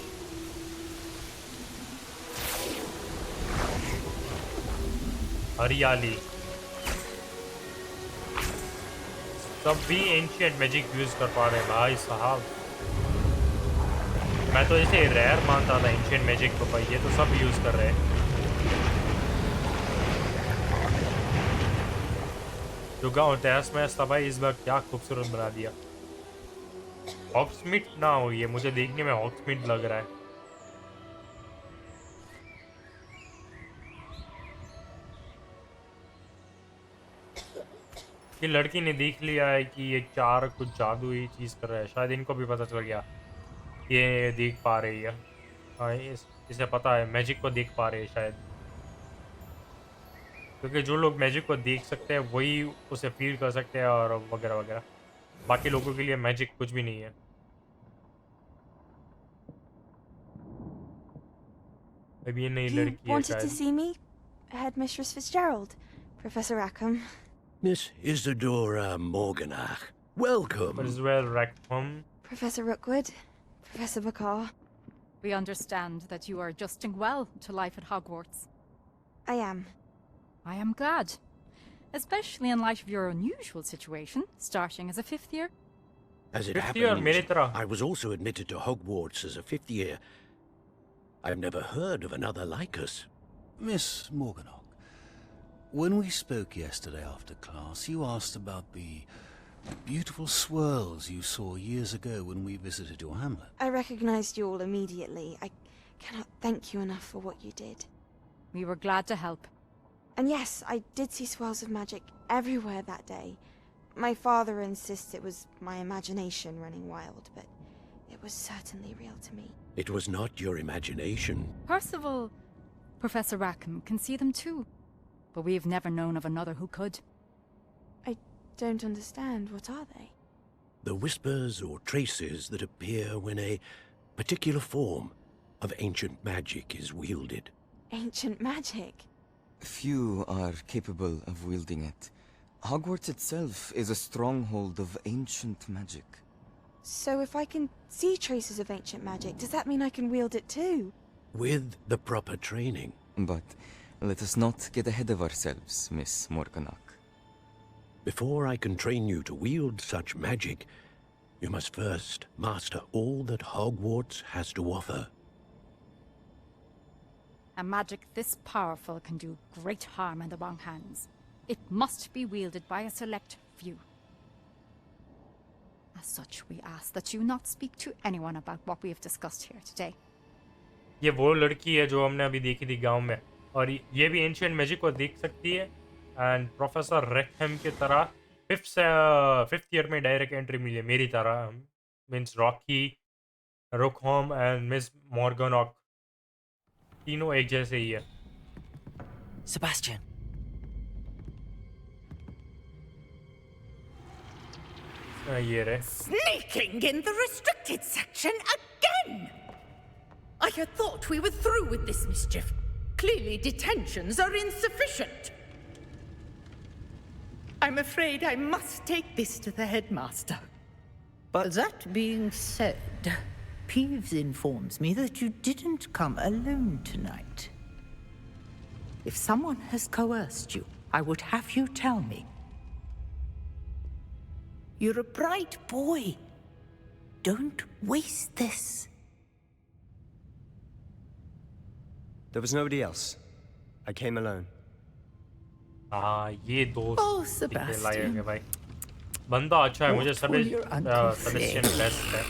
हरियाली, सब भी एंशिएंट मैजिक यूज कर पा रहे हैं भाई साहब। मैं तो इसे रेयर मानता था एंशिएंट मैजिक को, भाई ये तो सब यूज कर रहे हैं। जो गाँव तहस महस था भाई, इस बार क्या खूबसूरत बना दिया। हॉग्समीड ना हो, ये मुझे देखने में हॉग्समीड लग रहा है। ये लड़की ने देख लिया है कि ये 4 कुछ जादुई चीज़ कर रहा है, शायद इनको भी पता चल गया, ये देख पा रही है। हाँ इसे पता है, मैजिक को देख पा रहे हैं शायद, क्योंकि जो लोग मैजिक को देख सकते हैं वही उसे फील कर सकते हैं और वगैरह वगैरह। बाकी लोगों के लिए मैजिक कुछ भी नहीं है। अभी ये नई लड़की है wanted to शायद। see me? Headmistress Fitzgerald, Professor Rackham. Miss Isadora Morganach, welcome. Isabel Rackham. Professor Rookwood, Professor Bakar. We understand that you are adjusting well to life at Hogwarts. I am. I am glad. Especially in light of your unusual situation, starting as a 5th year. As it 5th year, मेरी happens, तरह। I was also admitted to Hogwarts as a 5th year. I've never heard of another like us. Miss Morganach, when we spoke yesterday after class, you asked about the beautiful swirls you saw years ago when we visited your hamlet. I recognized you all immediately. I cannot thank you enough for what you did. We were glad to help. And yes, I did see swirls of magic everywhere that day. My father insists it was my imagination running wild, but it was certainly real to me. It was not your imagination. Percival, Professor Rackham can see them too. But we've never known of another who could. I don't understand. What are they? The whispers or traces that appear when a particular form of ancient magic is wielded. Ancient magic? Few are capable of wielding it. Hogwarts itself is a stronghold of ancient magic. So if I can see traces of ancient magic, does that mean I can wield it too? With the proper training. But let us not get ahead of ourselves, Miss Morganach. Before I can train you to wield such magic, you must first master all that Hogwarts has to offer. A magic this powerful can do great harm in the wrong hands. It must be wielded by a select few. As such, we ask that you not speak to anyone about what we have discussed here today. ये वो लड़की है जो हमने अभी देखी थी गांव में, और ये भी एंशियंट मैजिक को देख सकती है. एंड प्रोफेसर रेकहम की तरह फिफ्थ ईयर में डायरेक्ट एंट्री मिली है मेरी तरह. मींस रॉकी, रुकहोम एंड मिस मॉर्गनॉक तीनों एक जैसे ही है. Sebastian. ये रहे. Sneaking in the restricted section again! I had thought we were through with this mischief. Clearly detentions are insufficient. I'm afraid I must take this to the headmaster. But that being said, Peeves informs me that you didn't come alone tonight. If someone has coerced you, I would have you tell me. You're a bright boy. Don't waste this. There was nobody else. I came alone. ये दोस्त Sebastian. है भाई. बंदा अच्छा है. मुझे Sebastian best है,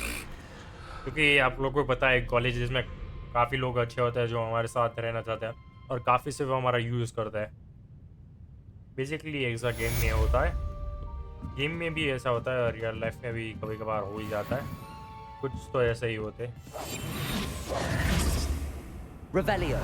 क्योंकि आप लोगों को पता है कॉलेज में काफ़ी लोग अच्छे होते हैं जो हमारे साथ रहना चाहते हैं, और काफ़ी से वो हमारा यूज़ करता है. बेसिकली ऐसा गेम में होता है. गेम में भी ऐसा होता है और रियल लाइफ में भी कभी कभार हो ही जाता है. कुछ तो ऐसे ही होते. Revelio.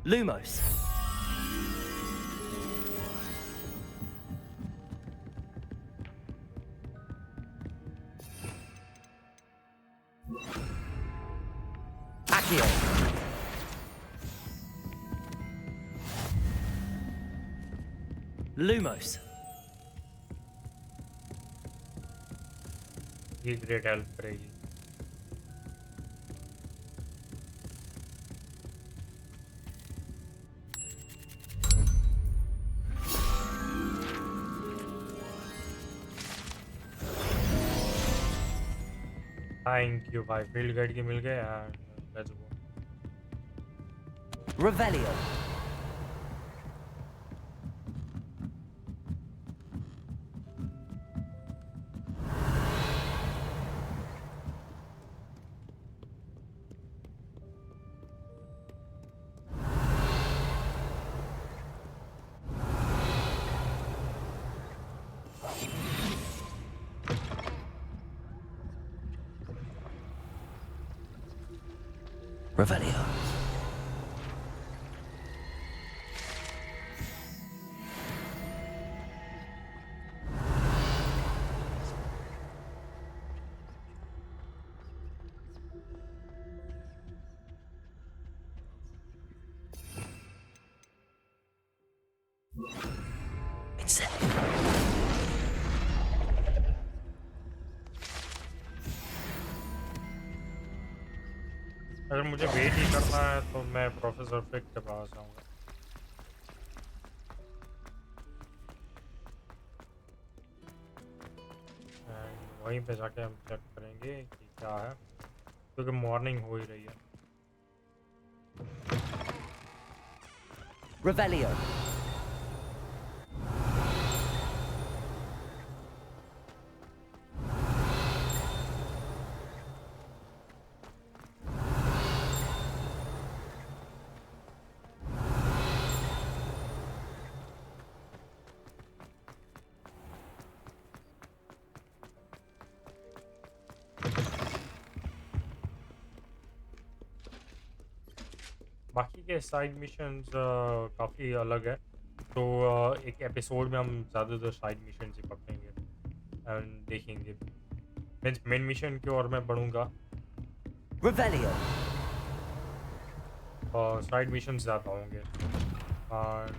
Lumos. Accio. Lumos. ये ग्रेट हेल्प करेगी. थैंक यू भाई. फील्ड गाइड के मिल गए. And let's go. Revelio. Revelio. It's there. अगर मुझे वेट ही करना है तो मैं प्रोफेसर फिक के पास जाऊंगा। एंड वहीं पे जाके हम चेक करेंगे कि क्या है, क्योंकि मॉर्निंग हो ही रही है। Revelio. बाकी के साइड मिशंस काफ़ी अलग है, तो एक एपिसोड में हम ज़्यादातर साइड मिशन ही पकड़ेंगे एंड देखेंगे। मीन्स मेन मिशन की ओर मैं बढ़ूँगा Revelio. और साइड मिशन ज़्यादा होंगे। और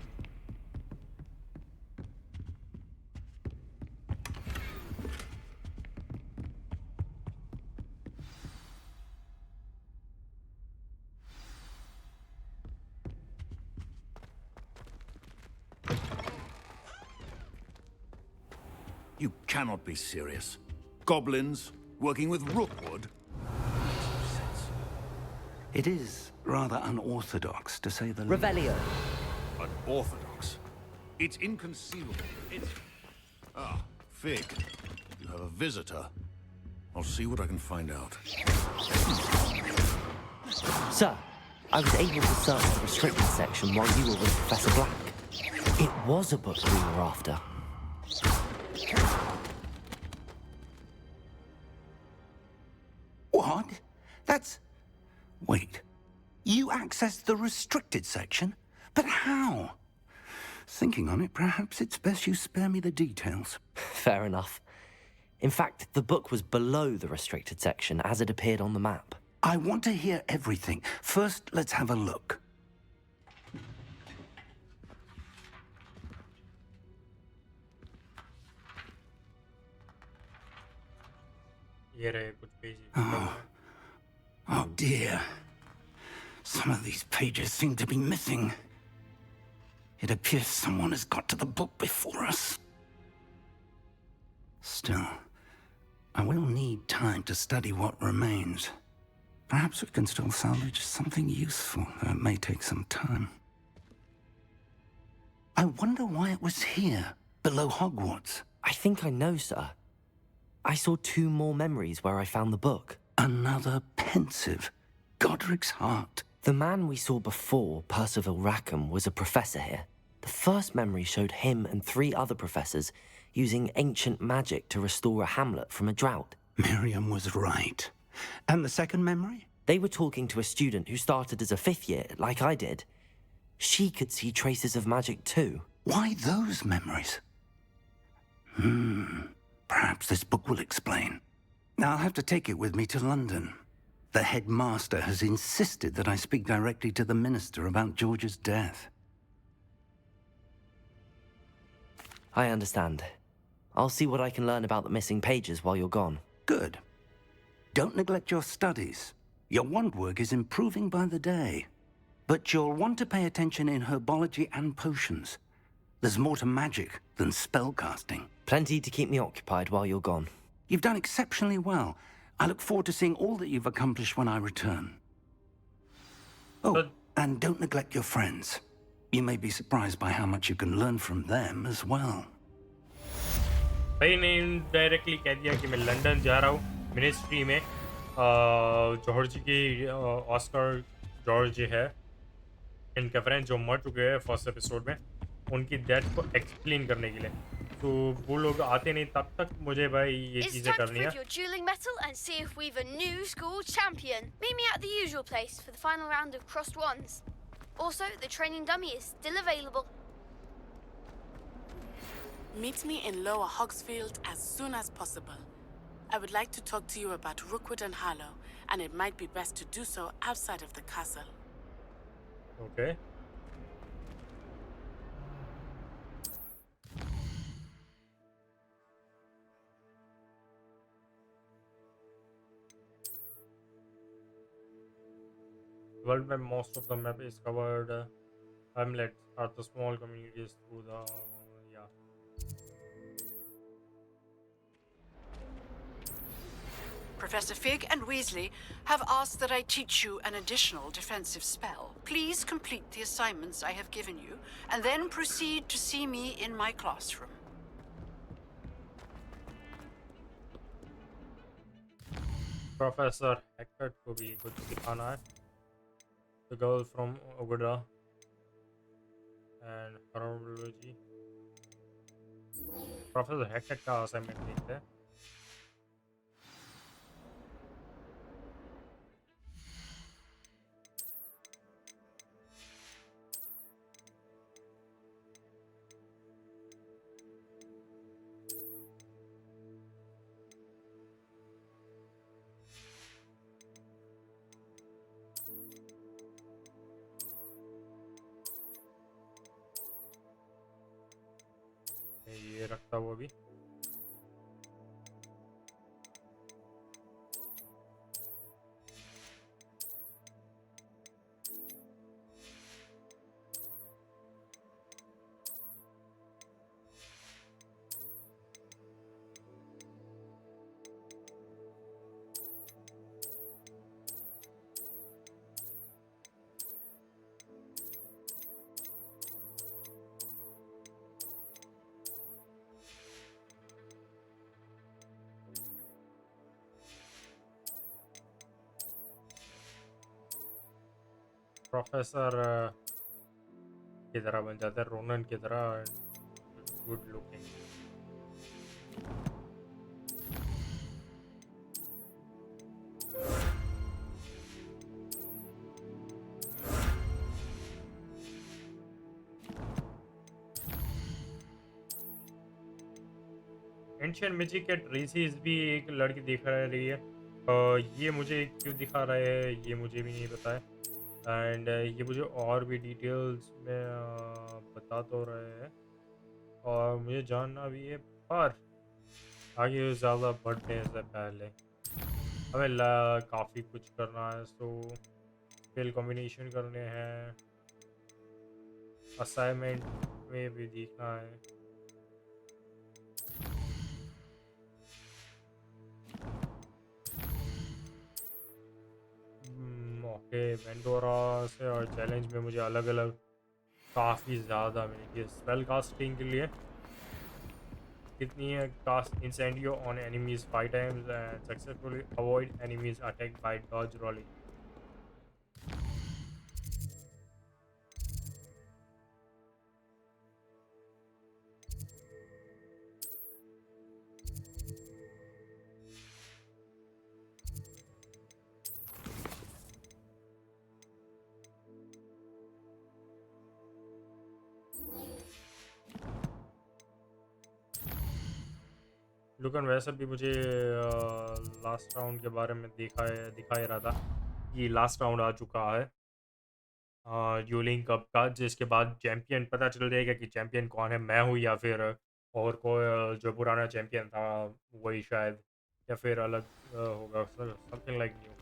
You cannot be serious. Goblins working with Rookwood? It is rather unorthodox, to say the least. Revelio. Unorthodox? It's inconceivable. It's... Ah, Fig. You have a visitor. I'll see what I can find out. Sir, I was able to search the restricted section while you were with Professor Black. It was a book we were after. What? That's... Wait. You accessed the restricted section? But how? Thinking on it, perhaps it's best you spare me the details. Fair enough. In fact, the book was below the restricted section as it appeared on the map. I want to hear everything. First, let's have a look. ये रहे कुछ page. Oh dear. Some of these pages seem to be missing. It appears someone has got to the book before us. Still, I will need time to study what remains. Perhaps we can still salvage something useful, though it may take some time. I wonder why it was here, below Hogwarts. I think I know, sir. I saw 2 more memories where I found the book. Another pensive. Godric's heart. The man we saw before, Percival Rackham, was a professor here. The first memory showed him and 3 other professors using ancient magic to restore a hamlet from a drought. Miriam was right. And the second memory? They were talking to a student who started as a 5th year, like I did. She could see traces of magic too. Why those memories? Perhaps this book will explain. Now I'll have to take it with me to London. The headmaster has insisted that I speak directly to the minister about George's death. I understand. I'll see what I can learn about the missing pages while you're gone. Good. Don't neglect your studies. Your wand work is improving by the day. But you'll want to pay attention in herbology and potions. There's more to magic than spellcasting. Plenty to keep me occupied while you're gone. You've done exceptionally well. I look forward to seeing all that you've accomplished when I return. Oh, and don't neglect your friends. You may be surprised by how much you can learn from them as well. भाई ने directly कह दिया कि मैं London जा रहा हूँ ministry में जॉर्ज की ऑस्कर जॉर्ज है इनके फ्रेंड जो मर चुके हैं फर्स्ट एपिसोड में उनकी डेथ को एक्सप्लेन करने के लिए तो वो लोग आते नहीं तब तक मुझे भाई ये चीजें करनी है. It's time to prove your dueling mettle and see if we've a new school champion. Meet me at the usual place for the final round of crossed wands. Also, the training dummy is still available. Meet me in Lower Hogsfield as soon as possible. I would like to talk to you about Rookwood and Harlow, and it might be best to do so outside of the castle. Okay. world map, most of the map is covered. Hamlets are the small communities through the yeah. Professor Fig and Weasley have asked that I teach you an additional defensive spell. Please complete the assignments I have given you, and then proceed to see me in my classroom. Professor Hector को भी कुछ सिखाना है. The girl from Ogoda and horology. Professor Hector का assignment देखते हैं. ये रखता हुआ भी. प्रोफेसर की तरह बन जाता है, रोनन की तरह. Good looking. एंशियंट मैजिक के ट्रेसीज भी एक लड़की दिखा रही है. ये मुझे क्यों दिखा रहे हैं ये मुझे भी नहीं पता है. एंड ये मुझे और भी डिटेल्स में बता तो रहे हैं और मुझे जानना भी है, पर आगे ज़्यादा बढ़ने से पहले हमें काफ़ी कुछ करना है. सो स्पेल कॉम्बिनेशन करने हैं, असाइनमेंट में भी देखना है. ओके, वेंडोरा से और चैलेंज में मुझे अलग अलग काफ़ी ज़्यादा मिलेगी. स्पेल कास्टिंग के लिए कितनी है? Cast incendio on enemies 5 times and successfully avoid enemies attack by dodge rolling. लुकन वैसे भी मुझे लास्ट राउंड के बारे में दिखाई रहा था. ये लास्ट राउंड आ चुका है ड्यूलिंग कप का, जिसके बाद चैंपियन पता चल जाएगा कि चैंपियन कौन है, मैं हूँ या फिर और कोई जो पुराना चैंपियन था वही शायद, या फिर अलग होगा. Something like new.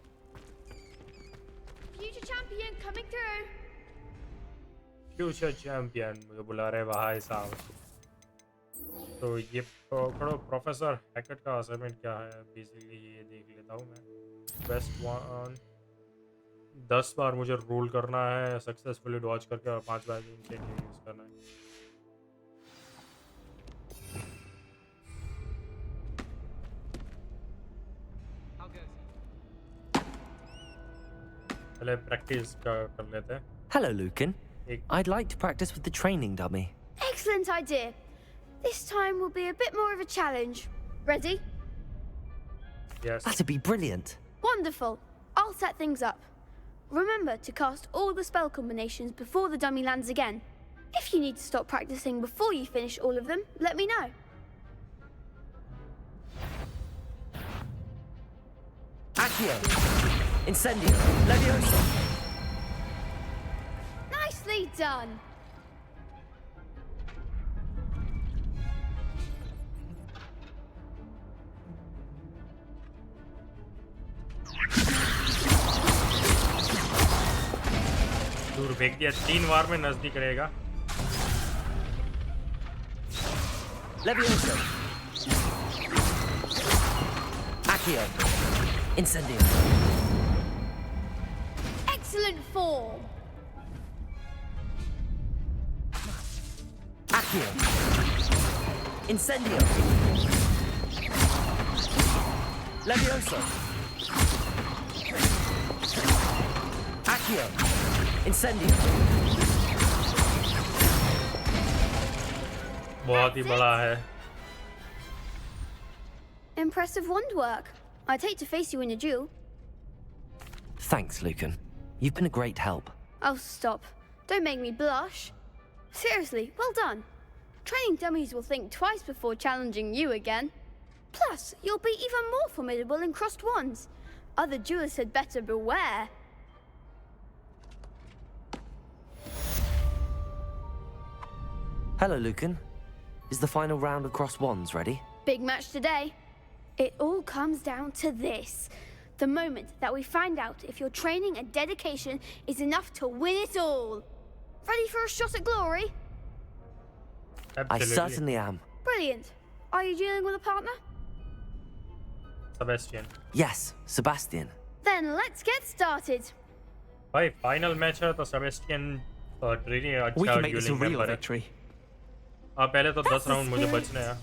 Future champion coming through. Future champion मुझे बुला रहे भाई साहब. तो ये प्रोफेसर हैकेट का असाइनमेंट क्या है बेसिकली ये देख लेता हूँ मैं. बेस्ट वन 10 बार मुझे रोल करना है सक्सेसफुली डॉज करके और 5 बार इंसेंटिव यूज़ करना है. पहले प्रैक्टिस कर लेते हैं. Hello, Lucan. I'd like to practice with the training dummy. Excellent idea. This time will be a bit more of a challenge. Ready? Yes. That'd be brilliant. Wonderful. I'll set things up. Remember to cast all the spell combinations before the dummy lands again. If you need to stop practicing before you finish all of them, let me know. Accio! Incendio! Leviosa! Nicely done. दूर फेंक दिया, 3 बार में नजदीक रहेगा। Levioso. Accio. Incendio. Excellent form. Accio. Incendio. Levioso. Accio. Incendio. बहुत ही बड़ा है। Impressive wand work. I'd hate to face you in a duel. Thanks, Lucan. You've been a great help. Oh, stop. Don't make me blush. Seriously, well done. Training dummies will think twice before challenging you again. Plus, you'll be even more formidable in crossed wands. Other duelists had better beware. Hello, Lucan. Is the final round of cross wands ready? Big match today. It all comes down to this. The moment that we find out if your training and dedication is enough to win it all. Ready for a shot at glory? I certainly am. Brilliant. Are you dealing with a partner? Sebastian. Yes, Sebastian. Then let's get started. भाई final match है तो Sebastian training अच्छा We can make this a dueling real member है। victory. पहले तो 10 round मुझे बचने हैं।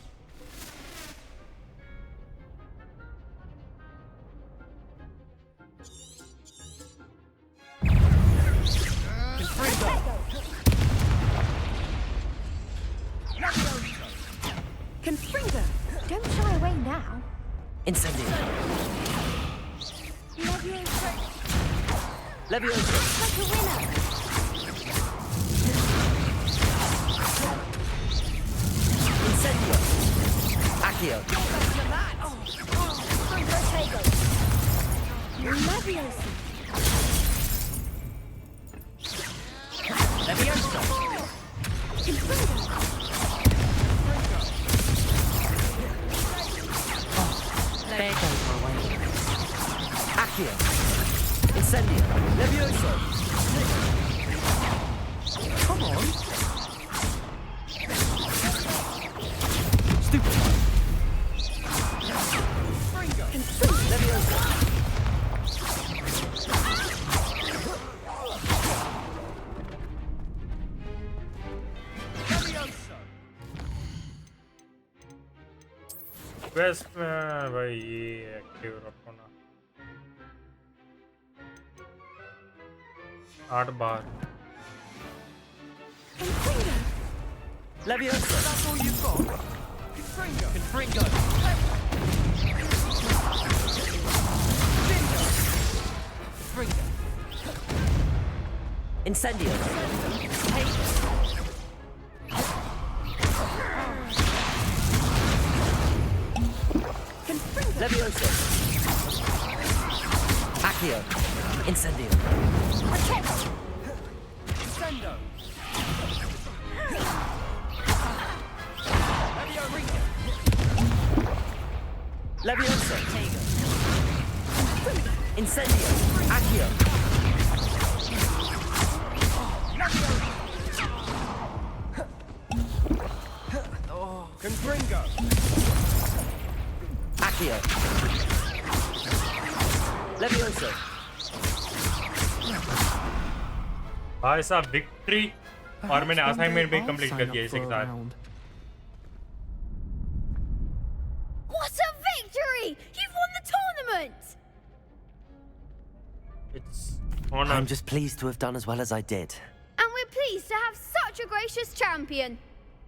Confringo, don't shy away now. Incendio. Levioso. Levioso. Like a winner. Incendio. Accio. Levioso. Levioso. Confringo. There goes my way. Accio. Incendio. Levioso. Come on. Stupid. Levioso. Quest में भाई ये active रखो ना। 8 बार। Levioso. That's all you've got? Confringo. Confringo. Confringo. Incendio. Levioso. Accio. Incendio. Incendio. Levioso. Incendio. Accio. Confringo. Accio. Levioso. भाई साहब victory और मैंने assignment भी कंप्लीट कर दिया इसी के साथ। What a victory! You've won the tournament! It's honor. I'm just pleased to have done as well as I did. And we're pleased to have such a gracious champion.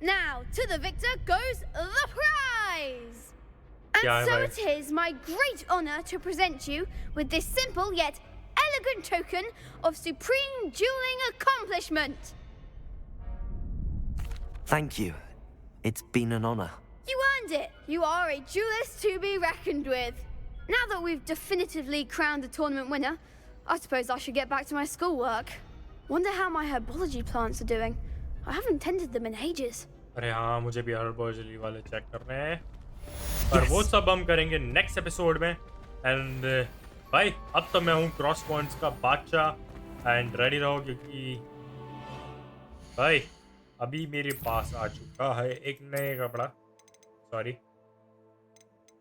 Now, to the victor goes the prize! And Yeah, so right. it is my great honor to present you with this simple yet elegant token of supreme dueling accomplishment. Thank you. It's been an honor. You earned it. You are a duelist to be reckoned with. Now that we've definitively crowned the tournament winner, I suppose I should get back to my schoolwork. Wonder how my herbology plants are doing. I haven't tended them in ages. अरे हाँ मुझे भी herbology वाले check करने हैं और वो सब हम करेंगे नेक्स्ट एपिसोड में। एंड भाई अब तो मैं हूँ क्रॉस पॉइंट्स का बादशाह एंड रेडी रहो क्योंकि भाई अभी मेरे पास आ चुका है एक नए कपड़ा, सॉरी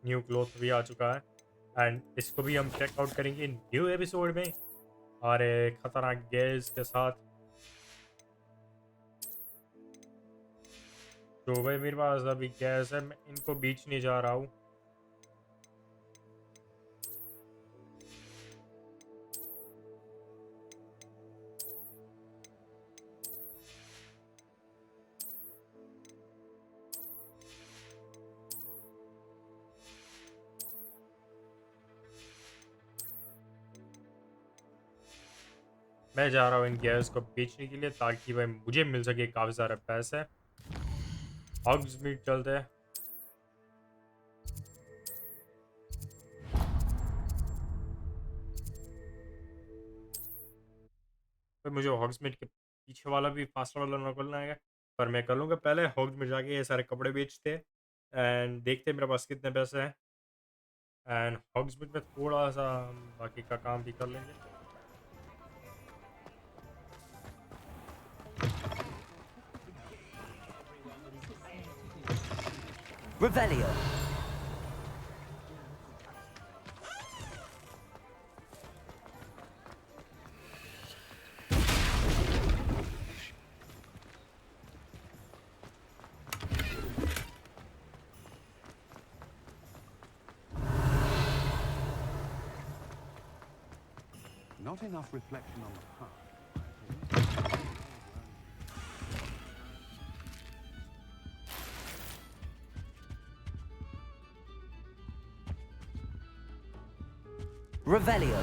न्यू क्लॉथ भी आ चुका है एंड इसको भी हम चेकआउट करेंगे न्यू एपिसोड में और एक खतरनाक गैस के साथ। तो भाई मेरे पास अभी गैस है, मैं इनको बेचने जा रहा हूँ। मैं जा रहा हूँ इन गैस को बेचने के लिए ताकि भाई मुझे मिल सके काफ़ी सारे पैसे। हॉग्स मीट चलते हैं। तो मुझे हॉग्स मीट के पीछे वाला भी फास्ट वाला निकलना है, पर मैं कर लूँगा। पहले हॉग्स मीट जाके ये सारे कपड़े बेचते एंड देखते मेरे पास कितने पैसे हैं एंड हॉग्स मीट में थोड़ा सा हम बाकी का काम भी कर लेंगे। Revelio. Not enough reflection on the path. Revelio.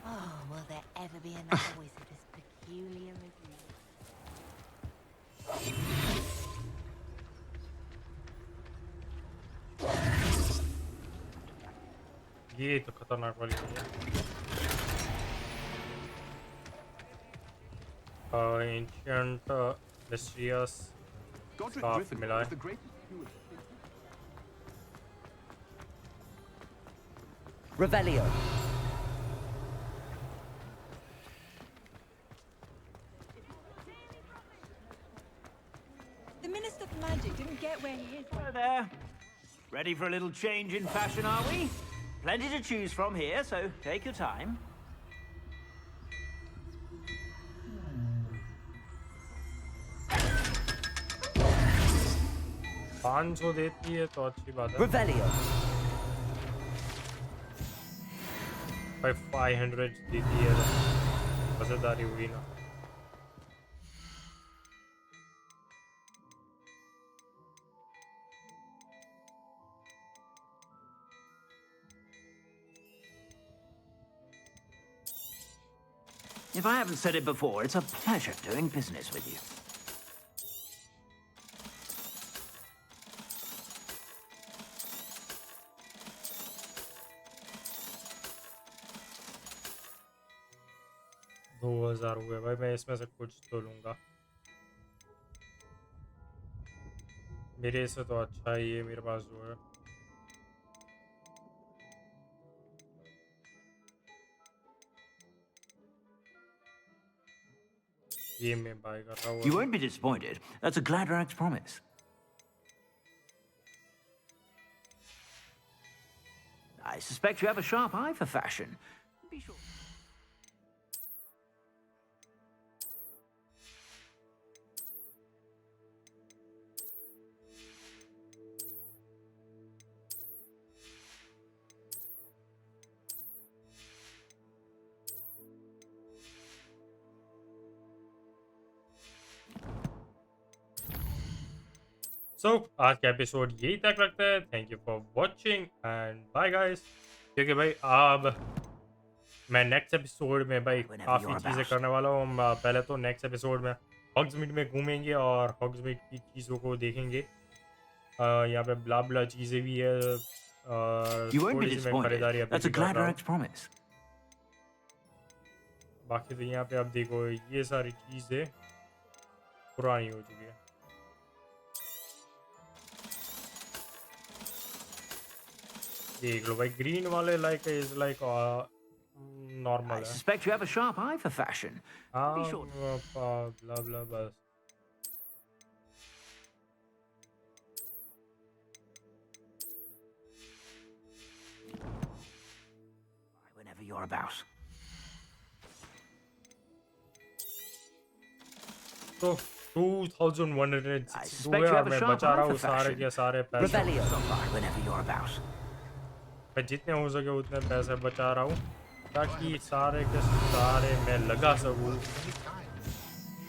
Oh, will there ever be another wizard as peculiar as you? ये तो खतरनाक वाली है। एंशिएंट मिस्टीरियस स्कार्फ मिला है। Revelio. The Minister for Magic didn't get where he is. Hello there. Ready for a little change in fashion, are we? Plenty to choose from here, so take your time. 500 देती है तो अच्छी बात है। Revelio. भाई 500 देती है तो मजेदारी हुई ना। If I haven't said it before, it's a pleasure doing business with you. दो 2000 हुए भाई, मैं इसमें से कुछ तो लूंगा। मेरे से तो अच्छा ही है मेरे पास जो है। ये मैं बाय कर रहा हूँ। You won't be disappointed. That's a Gladrax promise. I suspect you have a sharp eye for fashion. Be sure. सो आज का एपिसोड यही तक रखते हैं। Thank you for watching and bye guys. क्योंकि भाई अब मैं नेक्स्ट एपिसोड में भाई काफ़ी चीज़ें करने वाला हूँ। पहले तो नेक्स्ट एपिसोड में हॉग्समीड में घूमेंगे और हॉग्समीड की चीज़ों को देखेंगे। यहाँ पे ब्ला ब्ला चीज़ें भी है और थोड़ी सी मैं खरीदारी अपनी कर रहा हूँ। बाकी तो यहाँ पे आप देखो ये सारी चीजें पुरानी हो चुकी है। देख लो भाई ग्रीन वाले like is like normal I है। suspect you have a sharp eye for fashion. हाँ Be sure blah blah बस। whenever you're about. तो 2162 suspect है you और have a मैं sharp बचा रहा eye हूँ for सारे fashion. के सारे पैसे। Rebellion. Stop by whenever you're about. मैं जितने हो सके उतने पैसे बचा रहा हूँ ताकि सारे के सारे मैं लगा सकूँ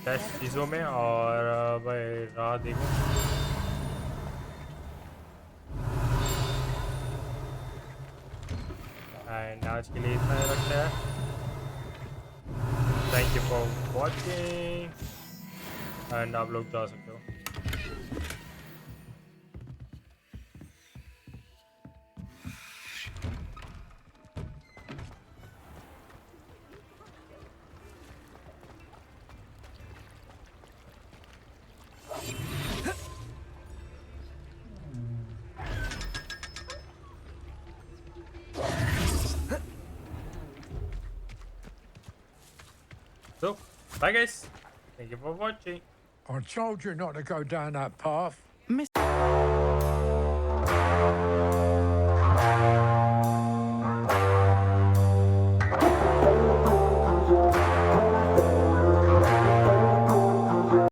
टेस्ट चीज़ों में। और भाई राह देखो एंड आज के लिए इतना ही रखते हैं। Thank you for watching and आप लोग जा सकते हो। So, bye guys. Thank you for watching. I told you not to go down that path.